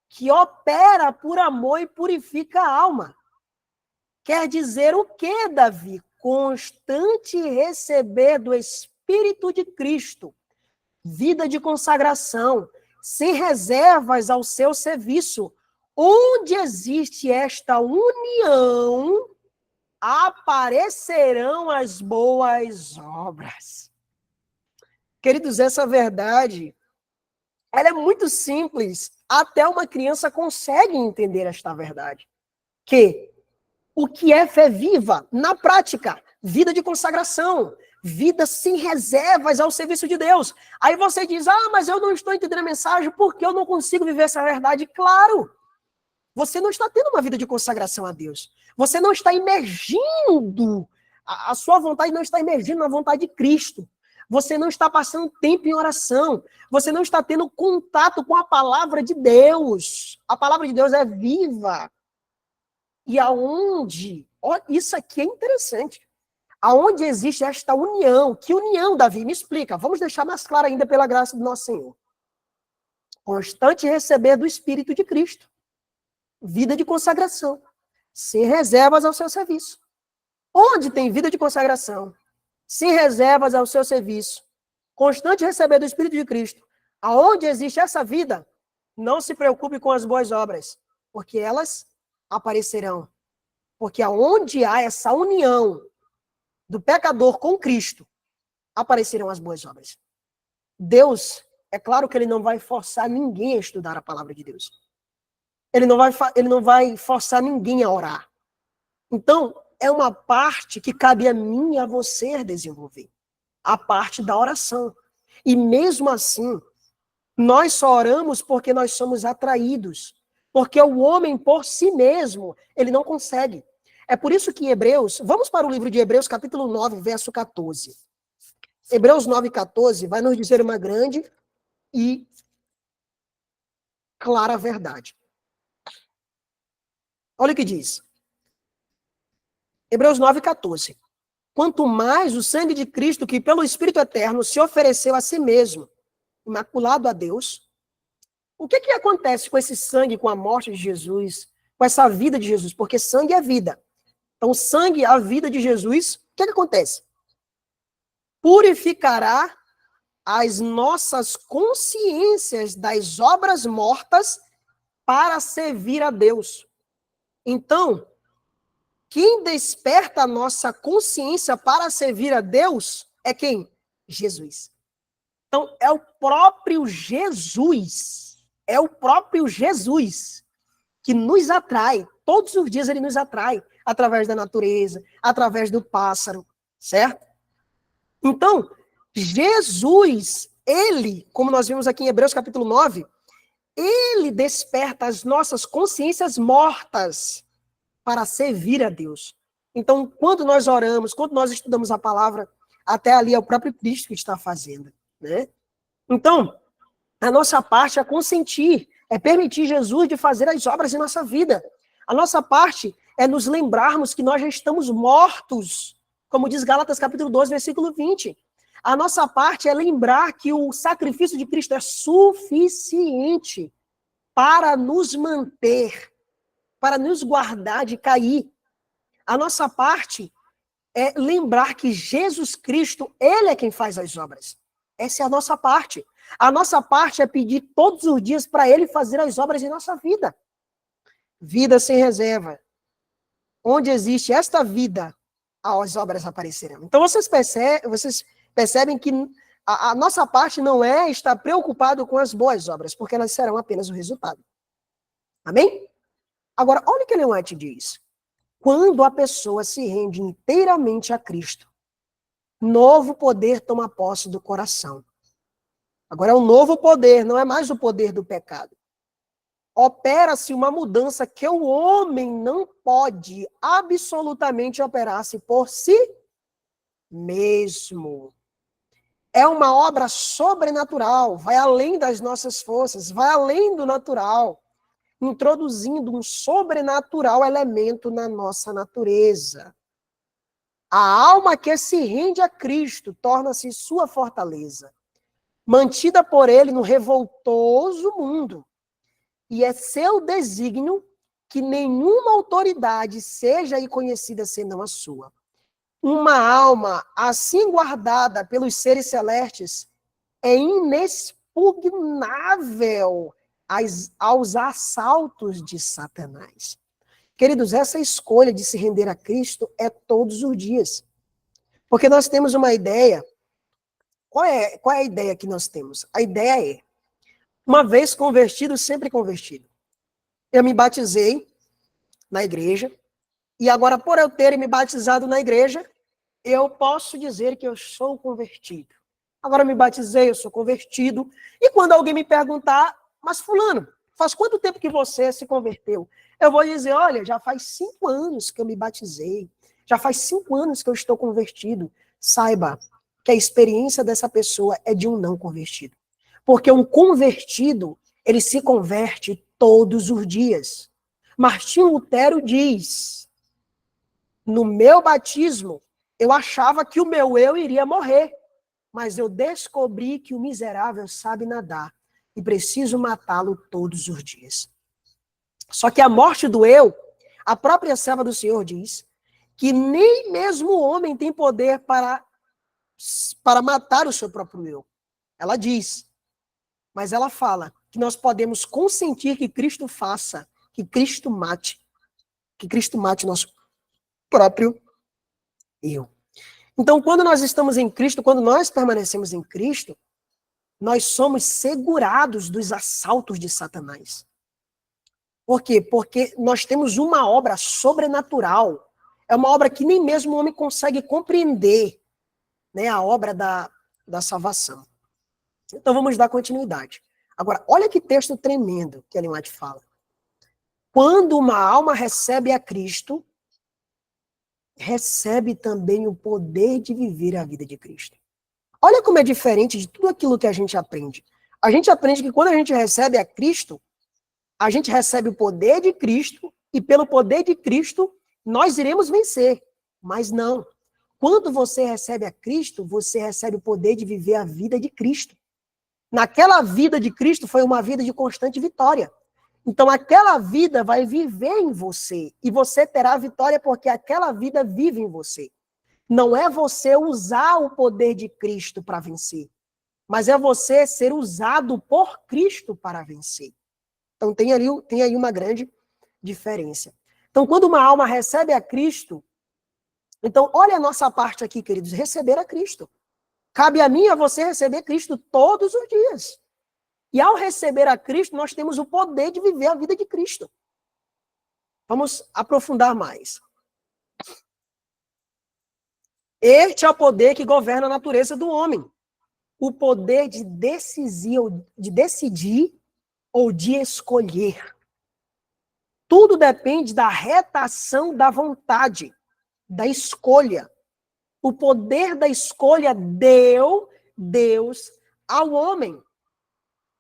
que opera por amor e purifica a alma. Quer dizer o quê, Davi? Constante receber do Espírito de Cristo, vida de consagração, sem reservas ao seu serviço. Onde existe esta união, aparecerão as boas obras. Queridos, essa verdade, ela é muito simples. Até uma criança consegue entender esta verdade. Que o que é fé viva? Na prática, vida de consagração, vida sem reservas ao serviço de Deus. Aí você diz, mas eu não estou entendendo a mensagem porque eu não consigo viver essa verdade. Claro, você não está tendo uma vida de consagração a Deus. Você não está imergindo, a sua vontade não está imergindo na vontade de Cristo. Você não está passando tempo em oração. Você não está tendo contato com a palavra de Deus. A palavra de Deus é viva. E aonde, isso aqui é interessante, aonde existe esta união, que união, Davi, me explica, vamos deixar mais claro ainda pela graça do nosso Senhor. Constante receber do Espírito de Cristo, vida de consagração, sem reservas ao seu serviço. Onde tem vida de consagração, sem reservas ao seu serviço, constante receber do Espírito de Cristo, aonde existe essa vida, não se preocupe com as boas obras, porque elas aparecerão. Porque aonde há essa união do pecador com Cristo, aparecerão as boas obras. Deus, é claro que ele não vai forçar ninguém a estudar a palavra de Deus. Ele não vai forçar ninguém a orar. Então, é uma parte que cabe a mim e a você desenvolver. A parte da oração. E mesmo assim, nós só oramos porque nós somos atraídos. Porque o homem por si mesmo, ele não consegue. É por isso que Hebreus, vamos para o livro de Hebreus, capítulo 9, verso 14. Hebreus 9, 14 vai nos dizer uma grande e clara verdade. Olha o que diz. Hebreus 9, 14. Quanto mais o sangue de Cristo, que pelo Espírito Eterno se ofereceu a si mesmo, imaculado a Deus, o que acontece com esse sangue, com a morte de Jesus, com essa vida de Jesus? Porque sangue é vida. Então, sangue, a vida de Jesus, o que acontece? Purificará as nossas consciências das obras mortas para servir a Deus. Então, quem desperta a nossa consciência para servir a Deus é quem? Jesus. Então, é o próprio Jesus. É o próprio Jesus que nos atrai. Todos os dias ele nos atrai. Através da natureza, através do pássaro, certo? Então, Jesus, ele, como nós vimos aqui em Hebreus capítulo 9, ele desperta as nossas consciências mortas para servir a Deus. Então, quando nós oramos, quando nós estudamos a palavra, até ali é o próprio Cristo que está fazendo, né? Então, a nossa parte é consentir, é permitir Jesus de fazer as obras em nossa vida. A nossa parte é nos lembrarmos que nós já estamos mortos, como diz Gálatas capítulo 12, versículo 20. A nossa parte é lembrar que o sacrifício de Cristo é suficiente para nos manter, para nos guardar de cair. A nossa parte é lembrar que Jesus Cristo, ele é quem faz as obras. Essa é a nossa parte. A nossa parte é pedir todos os dias para ele fazer as obras em nossa vida. Vida sem reserva. Onde existe esta vida, as obras aparecerão. Então vocês percebem que a nossa parte não é estar preocupado com as boas obras, porque elas serão apenas o resultado. Amém? Agora, olha o que Ellen White diz. Quando a pessoa se rende inteiramente a Cristo, novo poder toma posse do coração. Agora é um novo poder, não é mais o poder do pecado. Opera-se uma mudança que o homem não pode absolutamente operar-se por si mesmo. É uma obra sobrenatural, vai além das nossas forças, vai além do natural. introduzindo um sobrenatural elemento na nossa natureza. A alma que se rende a Cristo torna-se sua fortaleza, mantida por ele no revoltoso mundo. E é seu desígnio que nenhuma autoridade seja aí conhecida senão a sua. Uma alma assim guardada pelos seres celestes é inexpugnável aos assaltos de Satanás. Queridos, essa escolha de se render a Cristo é todos os dias. Porque nós temos uma ideia. Qual é a ideia que nós temos? A ideia é, uma vez convertido, sempre convertido. Eu me batizei na igreja, e agora, por eu ter me batizado na igreja, eu posso dizer que eu sou convertido. Agora eu me batizei, eu sou convertido. E quando alguém me perguntar, mas fulano, faz quanto tempo que você se converteu? Eu vou dizer, olha, já faz 5 anos que eu me batizei. Já faz 5 anos que eu estou convertido. Saiba que a experiência dessa pessoa é de um não convertido. Porque um convertido, ele se converte todos os dias. Martim Lutero diz, no meu batismo, eu achava que o meu eu iria morrer, mas eu descobri que o miserável sabe nadar e preciso matá-lo todos os dias. Só que a morte do eu, a própria serva do Senhor diz que nem mesmo o homem tem poder para matar o seu próprio eu. Ela diz, mas ela fala que nós podemos consentir que Cristo faça, que Cristo mate o nosso próprio eu. Então, quando nós estamos em Cristo, quando nós permanecemos em Cristo, nós somos segurados dos assaltos de Satanás. Por quê? Porque nós temos uma obra sobrenatural. É uma obra que nem mesmo o homem consegue compreender, né? A obra da salvação. Então, vamos dar continuidade. Agora, olha que texto tremendo que Ellen White fala. Quando uma alma recebe a Cristo, recebe também o poder de viver a vida de Cristo. Olha como é diferente de tudo aquilo que a gente aprende. A gente aprende que quando a gente recebe a Cristo, a gente recebe o poder de Cristo e pelo poder de Cristo nós iremos vencer. Mas não. Quando você recebe a Cristo, você recebe o poder de viver a vida de Cristo. Naquela vida de Cristo foi uma vida de constante vitória. Então aquela vida vai viver em você e você terá vitória porque aquela vida vive em você. Não é você usar o poder de Cristo para vencer, mas é você ser usado por Cristo para vencer. Então tem aí uma grande diferença. Então quando uma alma recebe a Cristo, então olha a nossa parte aqui, queridos, receber a Cristo. Cabe a mim e a você receber Cristo todos os dias. E ao receber a Cristo, nós temos o poder de viver a vida de Cristo. Vamos aprofundar mais. Este é o poder que governa a natureza do homem. O poder de decidir ou de escolher. Tudo depende da retação da vontade, da escolha. O poder da escolha deu Deus ao homem.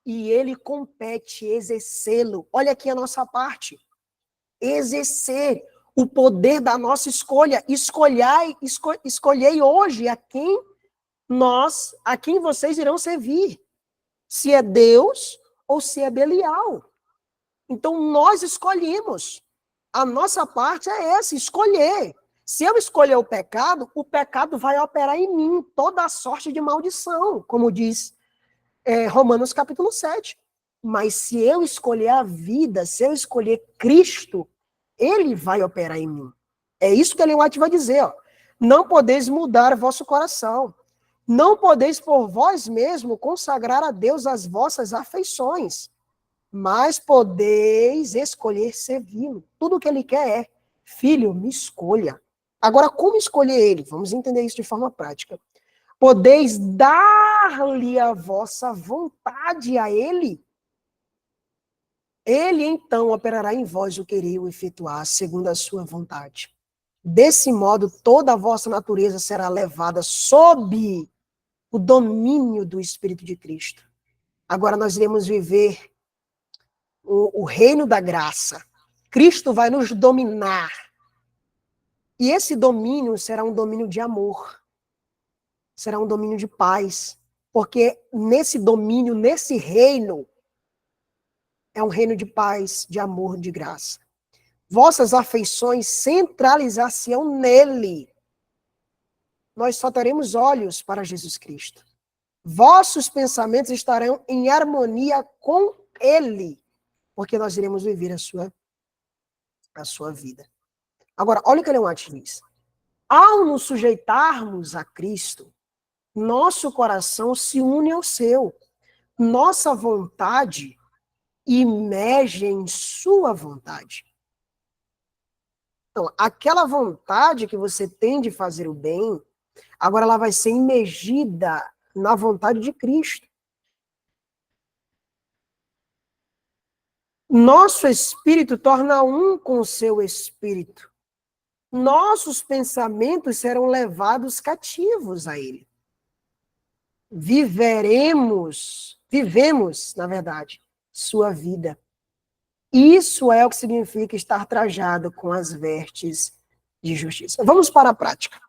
E ele compete exercê-lo. Olha aqui a nossa parte. Exercer o poder da nossa escolha. Escolhei hoje a quem vocês irão servir. Se é Deus ou se é Belial. Então nós escolhemos. A nossa parte é essa, escolher. Se eu escolher o pecado vai operar em mim toda a sorte de maldição, como diz Romanos capítulo 7. Mas se eu escolher a vida, se eu escolher Cristo, ele vai operar em mim. É isso que Ellen White vai dizer. Ó. Não podeis mudar vosso coração. Não podeis por vós mesmo consagrar a Deus as vossas afeições. Mas podeis escolher servi-lo. Tudo o que ele quer é, filho, me escolha. Agora, como escolher ele? Vamos entender isso de forma prática. Podeis dar-lhe a vossa vontade a ele. Ele, então, operará em vós o querer e o efetuar, segundo a sua vontade. Desse modo, toda a vossa natureza será levada sob o domínio do Espírito de Cristo. Agora nós iremos viver o reino da graça. Cristo vai nos dominar. E esse domínio será um domínio de amor. Será um domínio de paz. Porque nesse domínio, nesse reino, é um reino de paz, de amor, de graça. Vossas afeições centralizar-se-ão nele. Nós só teremos olhos para Jesus Cristo. Vossos pensamentos estarão em harmonia com ele, porque nós iremos viver a sua vida. Agora, olha o que Leon White diz. Ao nos sujeitarmos a Cristo, nosso coração se une ao seu. Nossa vontade imerge em sua vontade. Então, aquela vontade que você tem de fazer o bem, agora ela vai ser imergida na vontade de Cristo. Nosso espírito torna um com o seu espírito. Nossos pensamentos serão levados cativos a ele. Vivemos, na verdade, sua vida. Isso é o que significa estar trajado com as vestes de justiça. Vamos para a prática.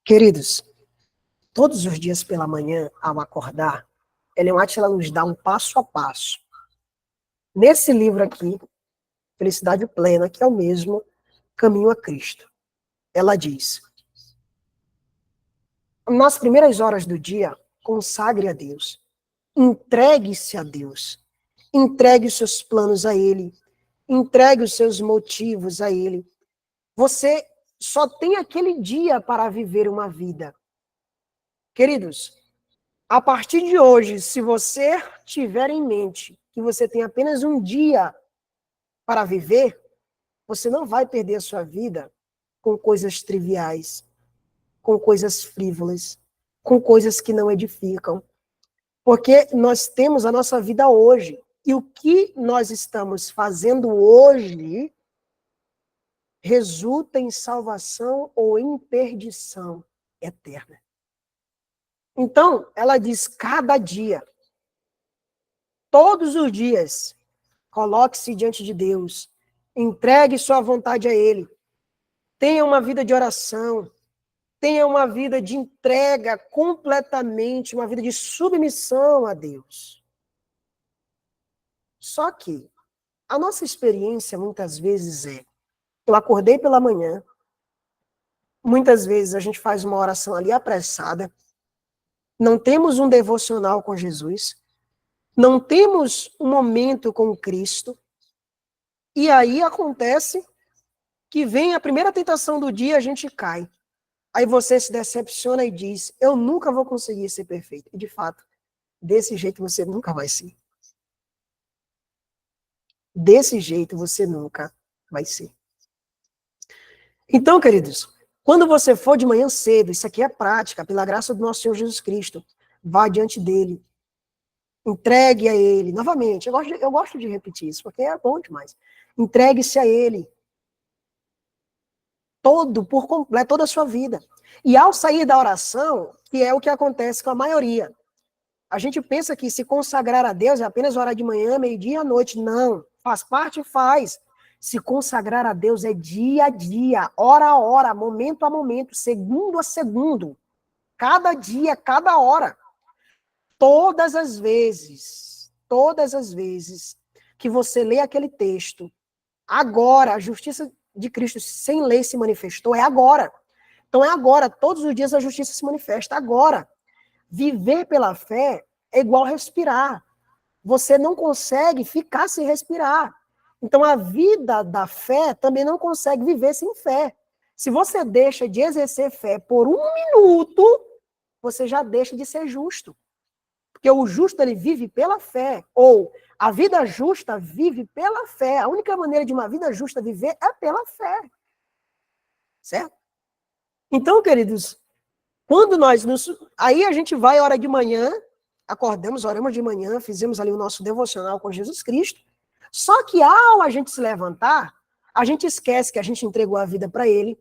Queridos, todos os dias pela manhã, ao acordar, Ellen White ela nos dá um passo a passo. Nesse livro aqui, Felicidade Plena, que é o mesmo Caminho a Cristo, ela diz: nas primeiras horas do dia, consagre a Deus, entregue-se a Deus, entregue os seus planos a Ele, entregue os seus motivos a Ele. Você só tem aquele dia para viver uma vida. Queridos, a partir de hoje, se você tiver em mente que você tem apenas um dia para viver, você não vai perder a sua vida com coisas triviais, com coisas frívolas, com coisas que não edificam. Porque nós temos a nossa vida hoje. E o que nós estamos fazendo hoje resulta em salvação ou em perdição eterna. Então, ela diz, cada dia, todos os dias, coloque-se diante de Deus, entregue sua vontade a Ele, tenha uma vida de oração, tenha uma vida de entrega completamente, uma vida de submissão a Deus. Só que a nossa experiência muitas vezes eu acordei pela manhã, muitas vezes a gente faz uma oração ali apressada, não temos um devocional com Jesus, não temos um momento com Cristo, e aí acontece que vem a primeira tentação do dia, a gente cai. Aí você se decepciona e diz, eu nunca vou conseguir ser perfeito. E de fato, desse jeito você nunca vai ser. Desse jeito você nunca vai ser. Então, queridos, quando você for de manhã cedo, isso aqui é prática, pela graça do nosso Senhor Jesus Cristo, vá diante dele, entregue a ele, novamente, eu gosto de repetir isso, porque é bom demais. Entregue-se a ele, por completo, toda a sua vida. E ao sair da oração, que é o que acontece com a maioria, a gente pensa que se consagrar a Deus é apenas orar de manhã, meio-dia e à noite. Não, faz parte, faz. Se consagrar a Deus é dia a dia, hora a hora, momento a momento, segundo a segundo, cada dia, cada hora. Todas as vezes que você lê aquele texto, agora, a justiça de Cristo sem lei se manifestou, é agora. Então é agora, todos os dias a justiça se manifesta, agora. Viver pela fé é igual respirar. Você não consegue ficar sem respirar. Então a vida da fé também não consegue viver sem fé. Se você deixa de exercer fé por um minuto, você já deixa de ser justo. Porque o justo, ele vive pela fé. Ou a vida justa vive pela fé. A única maneira de uma vida justa viver é pela fé. Certo? Então, queridos, quando aí a gente vai hora de manhã, acordamos, oramos de manhã, fizemos ali o nosso devocional com Jesus Cristo. Só que ao a gente se levantar, a gente esquece que a gente entregou a vida para ele,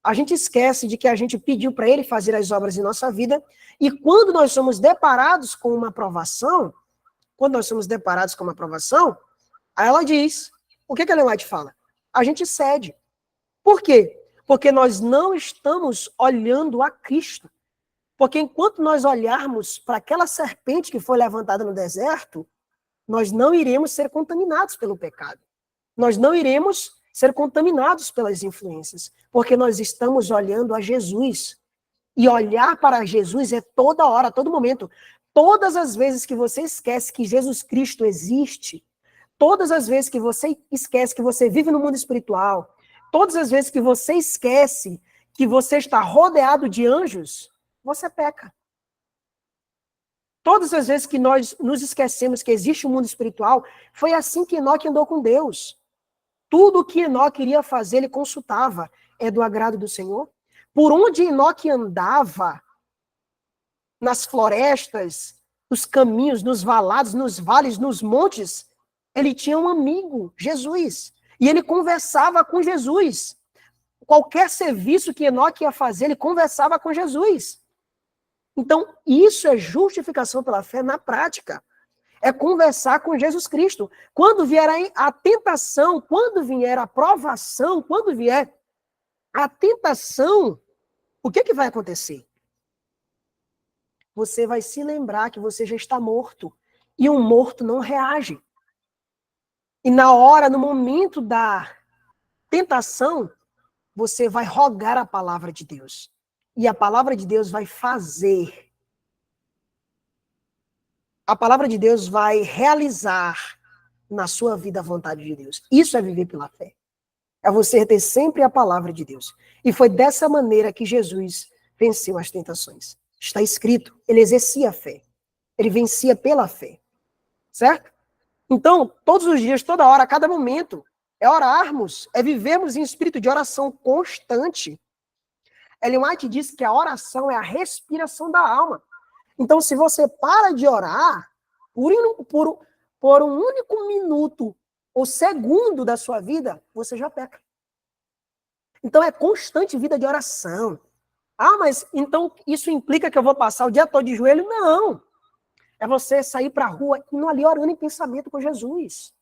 a gente esquece de que a gente pediu para ele fazer as obras em nossa vida, e quando nós somos deparados com uma provação, quando nós somos deparados com uma provação, aí ela diz, o que a Ellen White fala? A gente cede. Por quê? Porque nós não estamos olhando a Cristo. Porque enquanto nós olharmos para aquela serpente que foi levantada no deserto, nós não iremos ser contaminados pelo pecado. Nós não iremos ser contaminados pelas influências, porque nós estamos olhando a Jesus. E olhar para Jesus é toda hora, todo momento. Todas as vezes que você esquece que Jesus Cristo existe, todas as vezes que você esquece que você vive no mundo espiritual, todas as vezes que você esquece que você está rodeado de anjos, você peca. Todas as vezes que nós nos esquecemos que existe um mundo espiritual, foi assim que Enoque andou com Deus. Tudo o que Enoque iria fazer, ele consultava. É do agrado do Senhor? Por onde Enoque andava, nas florestas, nos caminhos, nos valados, nos vales, nos montes, ele tinha um amigo, Jesus. E ele conversava com Jesus. Qualquer serviço que Enoque ia fazer, ele conversava com Jesus. Então, isso é justificação pela fé na prática. É conversar com Jesus Cristo. Quando vier a tentação, quando vier a provação, quando vier a tentação, o que vai acontecer? Você vai se lembrar que você já está morto. E um morto não reage. E na hora, no momento da tentação, você vai rogar a palavra de Deus. E a palavra de Deus vai fazer. A palavra de Deus vai realizar na sua vida a vontade de Deus. Isso é viver pela fé. É você ter sempre a palavra de Deus. E foi dessa maneira que Jesus venceu as tentações. Está escrito, ele exercia a fé. Ele vencia pela fé. Certo? Então, todos os dias, toda hora, a cada momento, é orarmos, é vivermos em espírito de oração constante. Ellen White diz que a oração é a respiração da alma. Então, se você para de orar, por um único minuto ou segundo da sua vida, você já peca. Então, é constante vida de oração. Ah, mas então isso implica que eu vou passar o dia todo de joelho? Não. É você sair para a rua e não ali orando em pensamento com Jesus.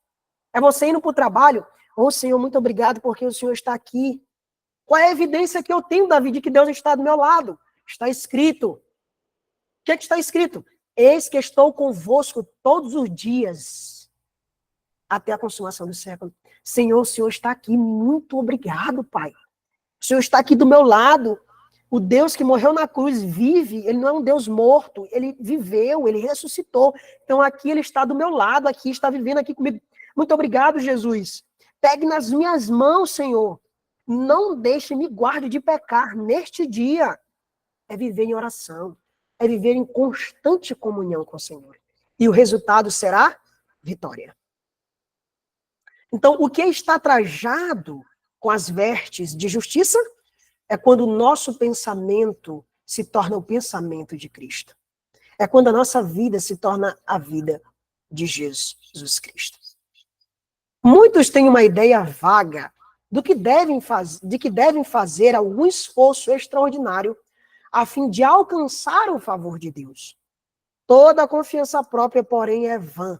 É você indo para o trabalho. Ô, Senhor, muito obrigado porque o Senhor está aqui. Qual é a evidência que eu tenho, Davi, de que Deus está do meu lado? Está escrito. O que é que está escrito? Eis que estou convosco todos os dias, até a consumação do século. Senhor, o Senhor está aqui. Muito obrigado, Pai. O Senhor está aqui do meu lado. O Deus que morreu na cruz vive, ele não é um Deus morto, ele viveu, ele ressuscitou. Então aqui ele está do meu lado, aqui está vivendo aqui comigo. Muito obrigado, Jesus. Pegue nas minhas mãos, Senhor. Não deixe, me guarde de pecar neste dia. É viver em oração, é viver em constante comunhão com o Senhor. E o resultado será vitória. Então, o que está trajado com as vestes de justiça é quando o nosso pensamento se torna o pensamento de Cristo. É quando a nossa vida se torna a vida de Jesus Cristo. Muitos têm uma ideia vaga de que devem fazer algum esforço extraordinário a fim de alcançar o favor de Deus. Toda a confiança própria, porém, é vã.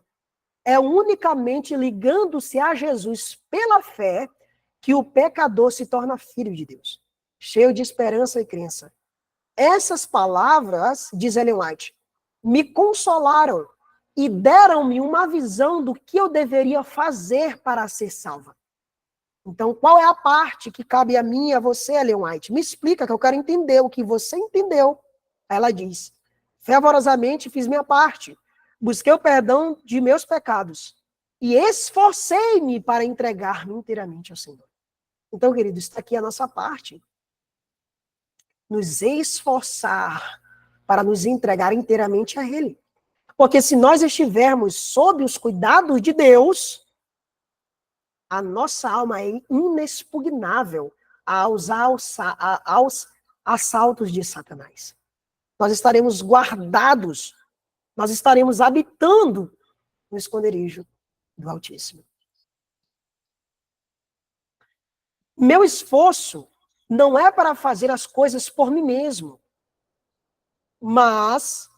É unicamente ligando-se a Jesus pela fé que o pecador se torna filho de Deus, cheio de esperança e crença. Essas palavras, diz Ellen White, me consolaram e deram-me uma visão do que eu deveria fazer para ser salva. Então, qual é a parte que cabe a mim e a você, Ellen White? Me explica, que eu quero entender o que você entendeu. Ela diz, fervorosamente fiz minha parte, busquei o perdão de meus pecados e esforcei-me para entregar-me inteiramente ao Senhor. Então, querido, está aqui a nossa parte. Nos esforçar para nos entregar inteiramente a Ele. Porque se nós estivermos sob os cuidados de Deus, a nossa alma é inexpugnável aos assaltos de Satanás. Nós estaremos guardados, nós estaremos habitando no esconderijo do Altíssimo. Meu esforço não é para fazer as coisas por mim mesmo, mas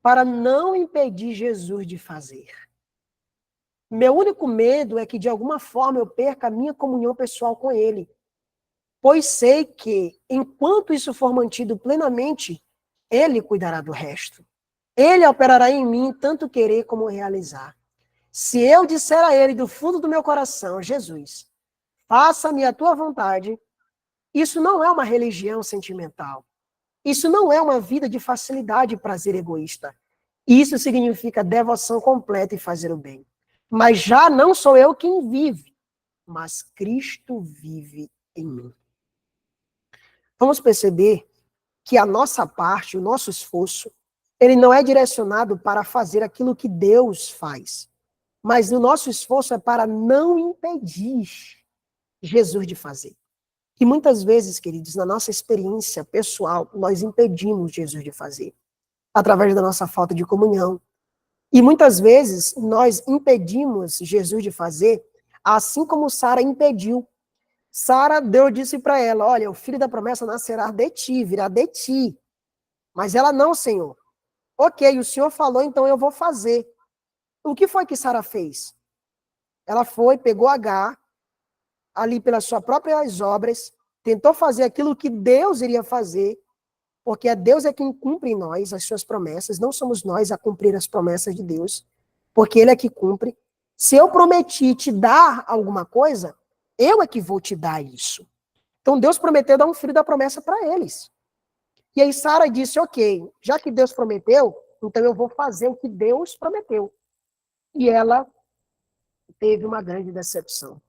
para não impedir Jesus de fazer. Meu único medo é que, de alguma forma, eu perca a minha comunhão pessoal com ele. Pois sei que, enquanto isso for mantido plenamente, ele cuidará do resto. Ele operará em mim tanto querer como realizar. Se eu disser a ele do fundo do meu coração, Jesus, faça-me a tua vontade, isso não é uma religião sentimental. Isso não é uma vida de facilidade e prazer egoísta. Isso significa devoção completa e fazer o bem. Mas já não sou eu quem vive, mas Cristo vive em mim. Vamos perceber que a nossa parte, o nosso esforço, ele não é direcionado para fazer aquilo que Deus faz, mas o nosso esforço é para não impedir Jesus de fazer. E muitas vezes, queridos, na nossa experiência pessoal, nós impedimos Jesus de fazer, através da nossa falta de comunhão. E muitas vezes nós impedimos Jesus de fazer, assim como Sara impediu. Sara, Deus disse para ela, olha, o filho da promessa nascerá de ti, virá de ti. Mas ela, não, Senhor. Ok, o Senhor falou, então eu vou fazer. O que foi que Sara fez? Ela foi, pegou Agar, ali pelas suas próprias obras, tentou fazer aquilo que Deus iria fazer, porque Deus é quem cumpre em nós as suas promessas, não somos nós a cumprir as promessas de Deus, porque Ele é que cumpre. Se eu prometi te dar alguma coisa, eu é que vou te dar isso. Então Deus prometeu dar um filho da promessa para eles. E aí Sara disse, ok, já que Deus prometeu, então eu vou fazer o que Deus prometeu. E ela teve uma grande decepção,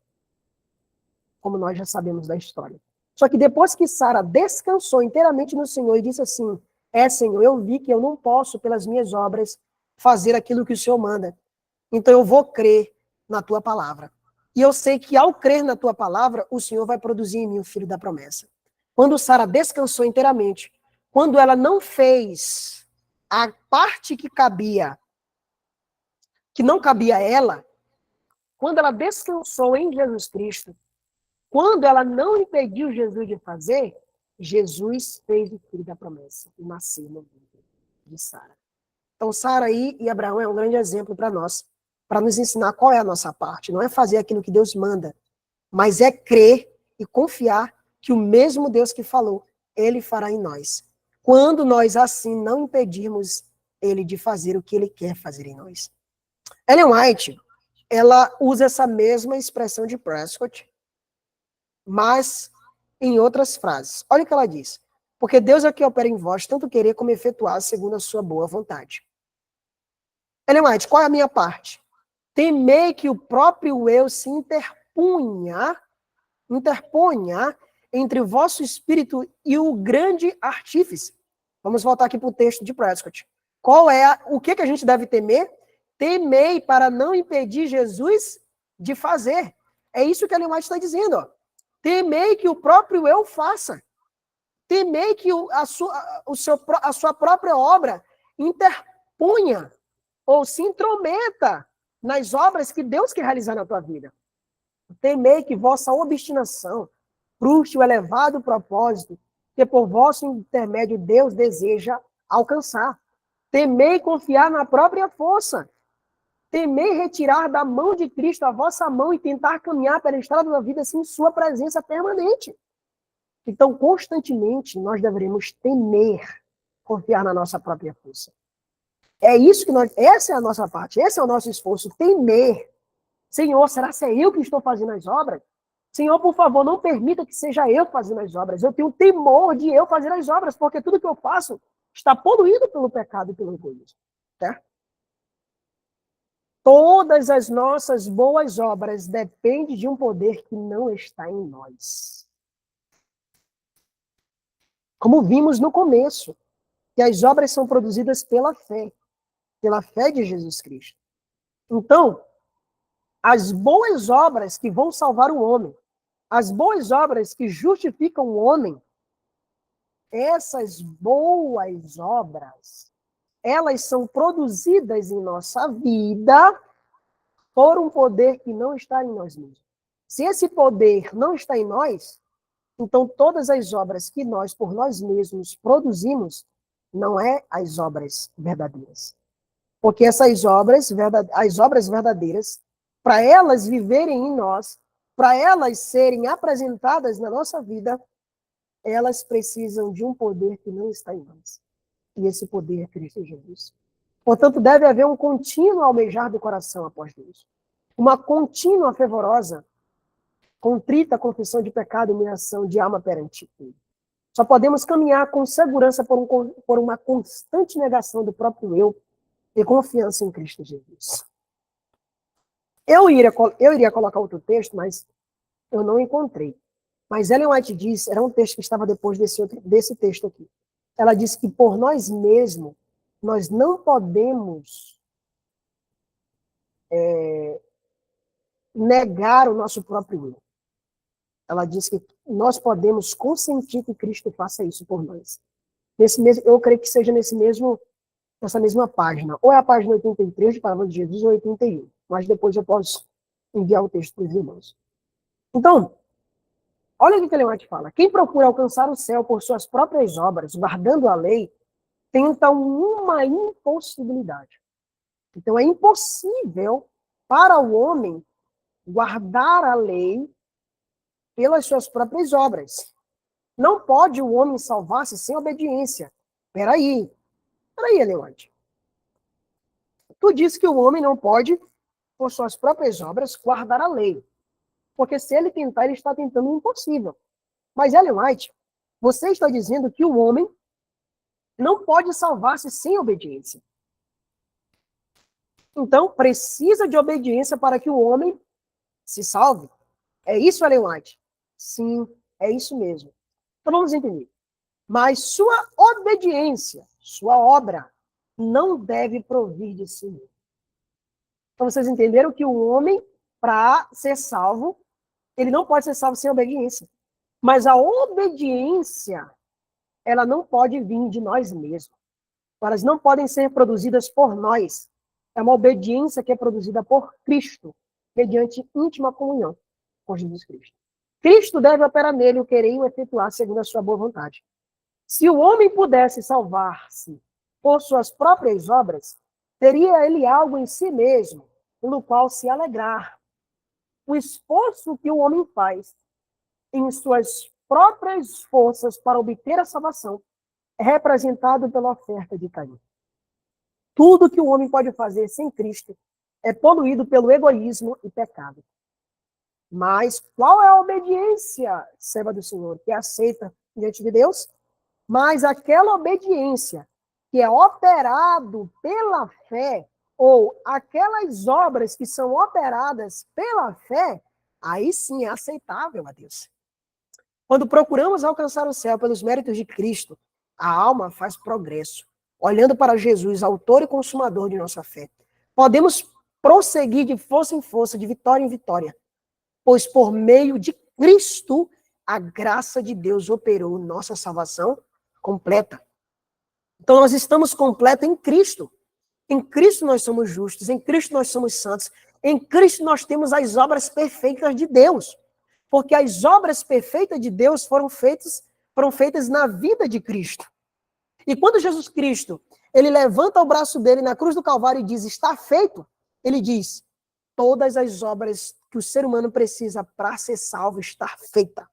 como nós já sabemos da história. Só que depois que Sara descansou inteiramente no Senhor e disse assim, Senhor, eu vi que eu não posso, pelas minhas obras, fazer aquilo que o Senhor manda. Então eu vou crer na tua palavra. E eu sei que ao crer na tua palavra, o Senhor vai produzir em mim o filho da promessa. Quando Sara descansou inteiramente, quando ela não fez a parte que não cabia a ela, quando ela descansou em Jesus Cristo, quando ela não impediu Jesus de fazer, Jesus fez o filho da promessa e nasceu no ventre de Sara. Então, Sara e Abraão é um grande exemplo para nós, para nos ensinar qual é a nossa parte. Não é fazer aquilo que Deus manda, mas é crer e confiar que o mesmo Deus que falou, Ele fará em nós. Quando nós, assim, não impedirmos Ele de fazer o que Ele quer fazer em nós. Ellen White, ela usa essa mesma expressão de Prescott, mas em outras frases. Olha o que ela diz. Porque Deus é que opera em vós, tanto querer como efetuar, segundo a sua boa vontade. Ellen White, qual é a minha parte? Temei que o próprio eu se interponha entre o vosso espírito e o grande artífice. Vamos voltar aqui para o texto de Prescott. O que a gente deve temer? Temei para não impedir Jesus de fazer. É isso que a Ellen White está dizendo. Ó. Temei que o próprio eu faça. Temei que a sua própria obra interponha ou se intrometa nas obras que Deus quer realizar na tua vida. Temei que vossa obstinação frustre o elevado propósito que por vosso intermédio Deus deseja alcançar. Temei confiar na própria força. Temei retirar da mão de Cristo a vossa mão e tentar caminhar pela estrada da vida sem sua presença permanente. Então, constantemente, nós deveremos temer confiar na nossa própria força. Essa é a nossa parte, esse é o nosso esforço, temer. Senhor, será que é eu que estou fazendo as obras? Senhor, por favor, não permita que seja eu fazendo as obras. Eu tenho temor de eu fazer as obras, porque tudo que eu faço está poluído pelo pecado e pelo egoísmo. Certo? Todas as nossas boas obras dependem de um poder que não está em nós. Como vimos no começo, que as obras são produzidas pela fé de Jesus Cristo. Então, as boas obras que vão salvar o homem, as boas obras que justificam o homem, essas boas obras, elas são produzidas em nossa vida por um poder que não está em nós mesmos. Se esse poder não está em nós, então todas as obras que nós, por nós mesmos, produzimos, não é as obras verdadeiras. Porque essas obras, as obras verdadeiras, para elas viverem em nós, para elas serem apresentadas na nossa vida, elas precisam de um poder que não está em nós. E esse poder é Cristo Jesus. Portanto, deve haver um contínuo almejar do coração após Deus. Uma contínua fervorosa, contrita confissão de pecado e humilhação de alma perante Ele. Só podemos caminhar com segurança por uma constante negação do próprio eu e confiança em Cristo Jesus. Eu iria colocar outro texto, mas eu não encontrei. Mas Ellen White diz, era um texto que estava depois desse texto aqui. Ela diz que por nós mesmos, nós não podemos negar o nosso próprio eu. Ela diz que nós podemos consentir que Cristo faça isso por nós. Eu creio que seja nessa mesma página. Ou é a página 83 de Palavra de Jesus, ou 81. Mas depois eu posso enviar o texto para os irmãos. Então, olha o que Ellen White fala. Quem procura alcançar o céu por suas próprias obras, guardando a lei, tenta uma impossibilidade. Então, é impossível para o homem guardar a lei pelas suas próprias obras. Não pode o homem salvar-se sem obediência. Peraí, Ellen White. Tu disse que o homem não pode, por suas próprias obras, guardar a lei. Porque se ele tentar, ele está tentando o impossível. Mas, Ellen White, você está dizendo que o homem não pode salvar-se sem obediência. Então, precisa de obediência para que o homem se salve. É isso, Ellen White? Sim, é isso mesmo. Então, vamos entender. Mas sua obediência, sua obra, não deve provir de si mesmo. Então, vocês entenderam que o homem, para ser salvo, ele não pode ser salvo sem obediência. Mas a obediência, ela não pode vir de nós mesmos. Elas não podem ser produzidas por nós. É uma obediência que é produzida por Cristo, mediante íntima comunhão com Jesus Cristo. Cristo deve operar nele o querer e o efetuar segundo a sua boa vontade. Se o homem pudesse salvar-se por suas próprias obras, teria ele algo em si mesmo, no qual se alegrar. O esforço que o homem faz em suas próprias forças para obter a salvação é representado pela oferta de Caim. Tudo que o homem pode fazer sem Cristo é poluído pelo egoísmo e pecado. Mas qual é a obediência, serva do Senhor, que é aceita diante de Deus? Mas aquela obediência que é operado pela fé, ou aquelas obras que são operadas pela fé, aí sim é aceitável a Deus. Quando procuramos alcançar o céu pelos méritos de Cristo, a alma faz progresso, olhando para Jesus, autor e consumador de nossa fé. Podemos prosseguir de força em força, de vitória em vitória, pois por meio de Cristo, a graça de Deus operou nossa salvação completa. Então nós estamos completos em Cristo. Em Cristo nós somos justos, em Cristo nós somos santos, em Cristo nós temos as obras perfeitas de Deus. Porque as obras perfeitas de Deus foram feitas na vida de Cristo. E quando Jesus Cristo, ele levanta o braço dele na cruz do Calvário e diz, está feito, ele diz, todas as obras que o ser humano precisa para ser salvo está feita.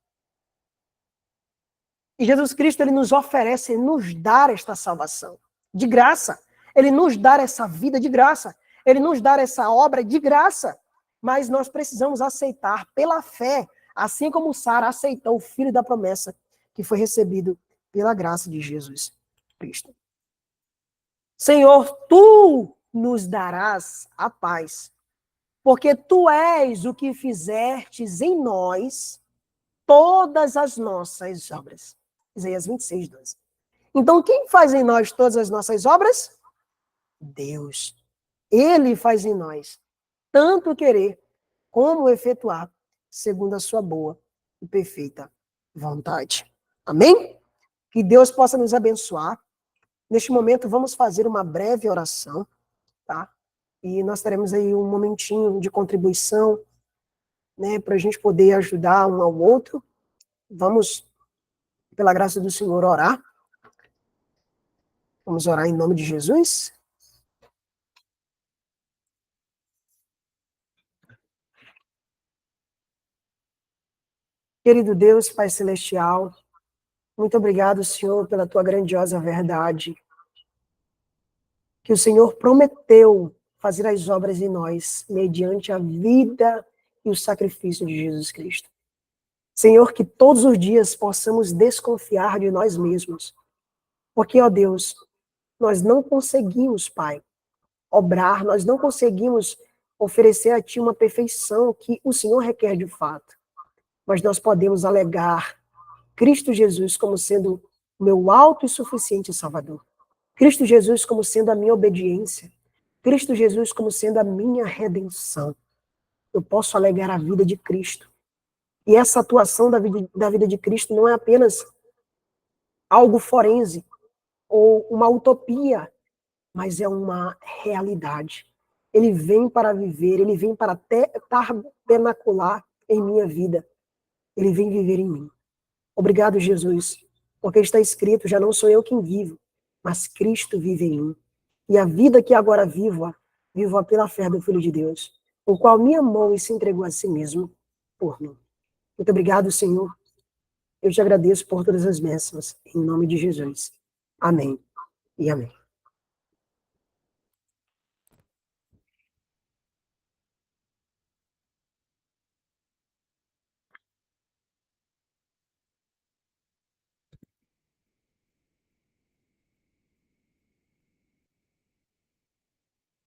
E Jesus Cristo, ele nos oferece, nos dá esta salvação de graça. Ele nos dá essa vida de graça. Ele nos dá essa obra de graça. Mas nós precisamos aceitar pela fé, assim como Sara aceitou o filho da promessa que foi recebido pela graça de Jesus Cristo. Senhor, tu nos darás a paz, porque tu és o que fizestes em nós todas as nossas obras. Isaías 26, 12. Então, quem faz em nós todas as nossas obras? Deus. Ele faz em nós tanto querer como efetuar, segundo a sua boa e perfeita vontade. Amém? Que Deus possa nos abençoar. Neste momento, vamos fazer uma breve oração, tá? E nós teremos aí um momentinho de contribuição, né, para a gente poder ajudar um ao outro. Vamos, pela graça do Senhor, orar. Vamos orar em nome de Jesus? Querido Deus, Pai Celestial, muito obrigado, Senhor, pela tua grandiosa verdade, que o Senhor prometeu fazer as obras em nós, mediante a vida e o sacrifício de Jesus Cristo. Senhor, que todos os dias possamos desconfiar de nós mesmos, porque, ó Deus, nós não conseguimos, Pai, obrar, nós não conseguimos oferecer a Ti uma perfeição que o Senhor requer de fato, mas nós podemos alegar Cristo Jesus como sendo o meu alto e suficiente Salvador. Cristo Jesus como sendo a minha obediência. Cristo Jesus como sendo a minha redenção. Eu posso alegar a vida de Cristo. E essa atuação da vida de Cristo não é apenas algo forense ou uma utopia, mas é uma realidade. Ele vem para viver, ele vem para tabernacular em minha vida. Ele vem viver em mim. Obrigado, Jesus, porque está escrito, já não sou eu quem vivo, mas Cristo vive em mim. E a vida que agora vivo-a pela fé do Filho de Deus, o qual me amou e se entregou a si mesmo por mim. Muito obrigado, Senhor. Eu te agradeço por todas as bênçãos, em nome de Jesus. Amém e amém.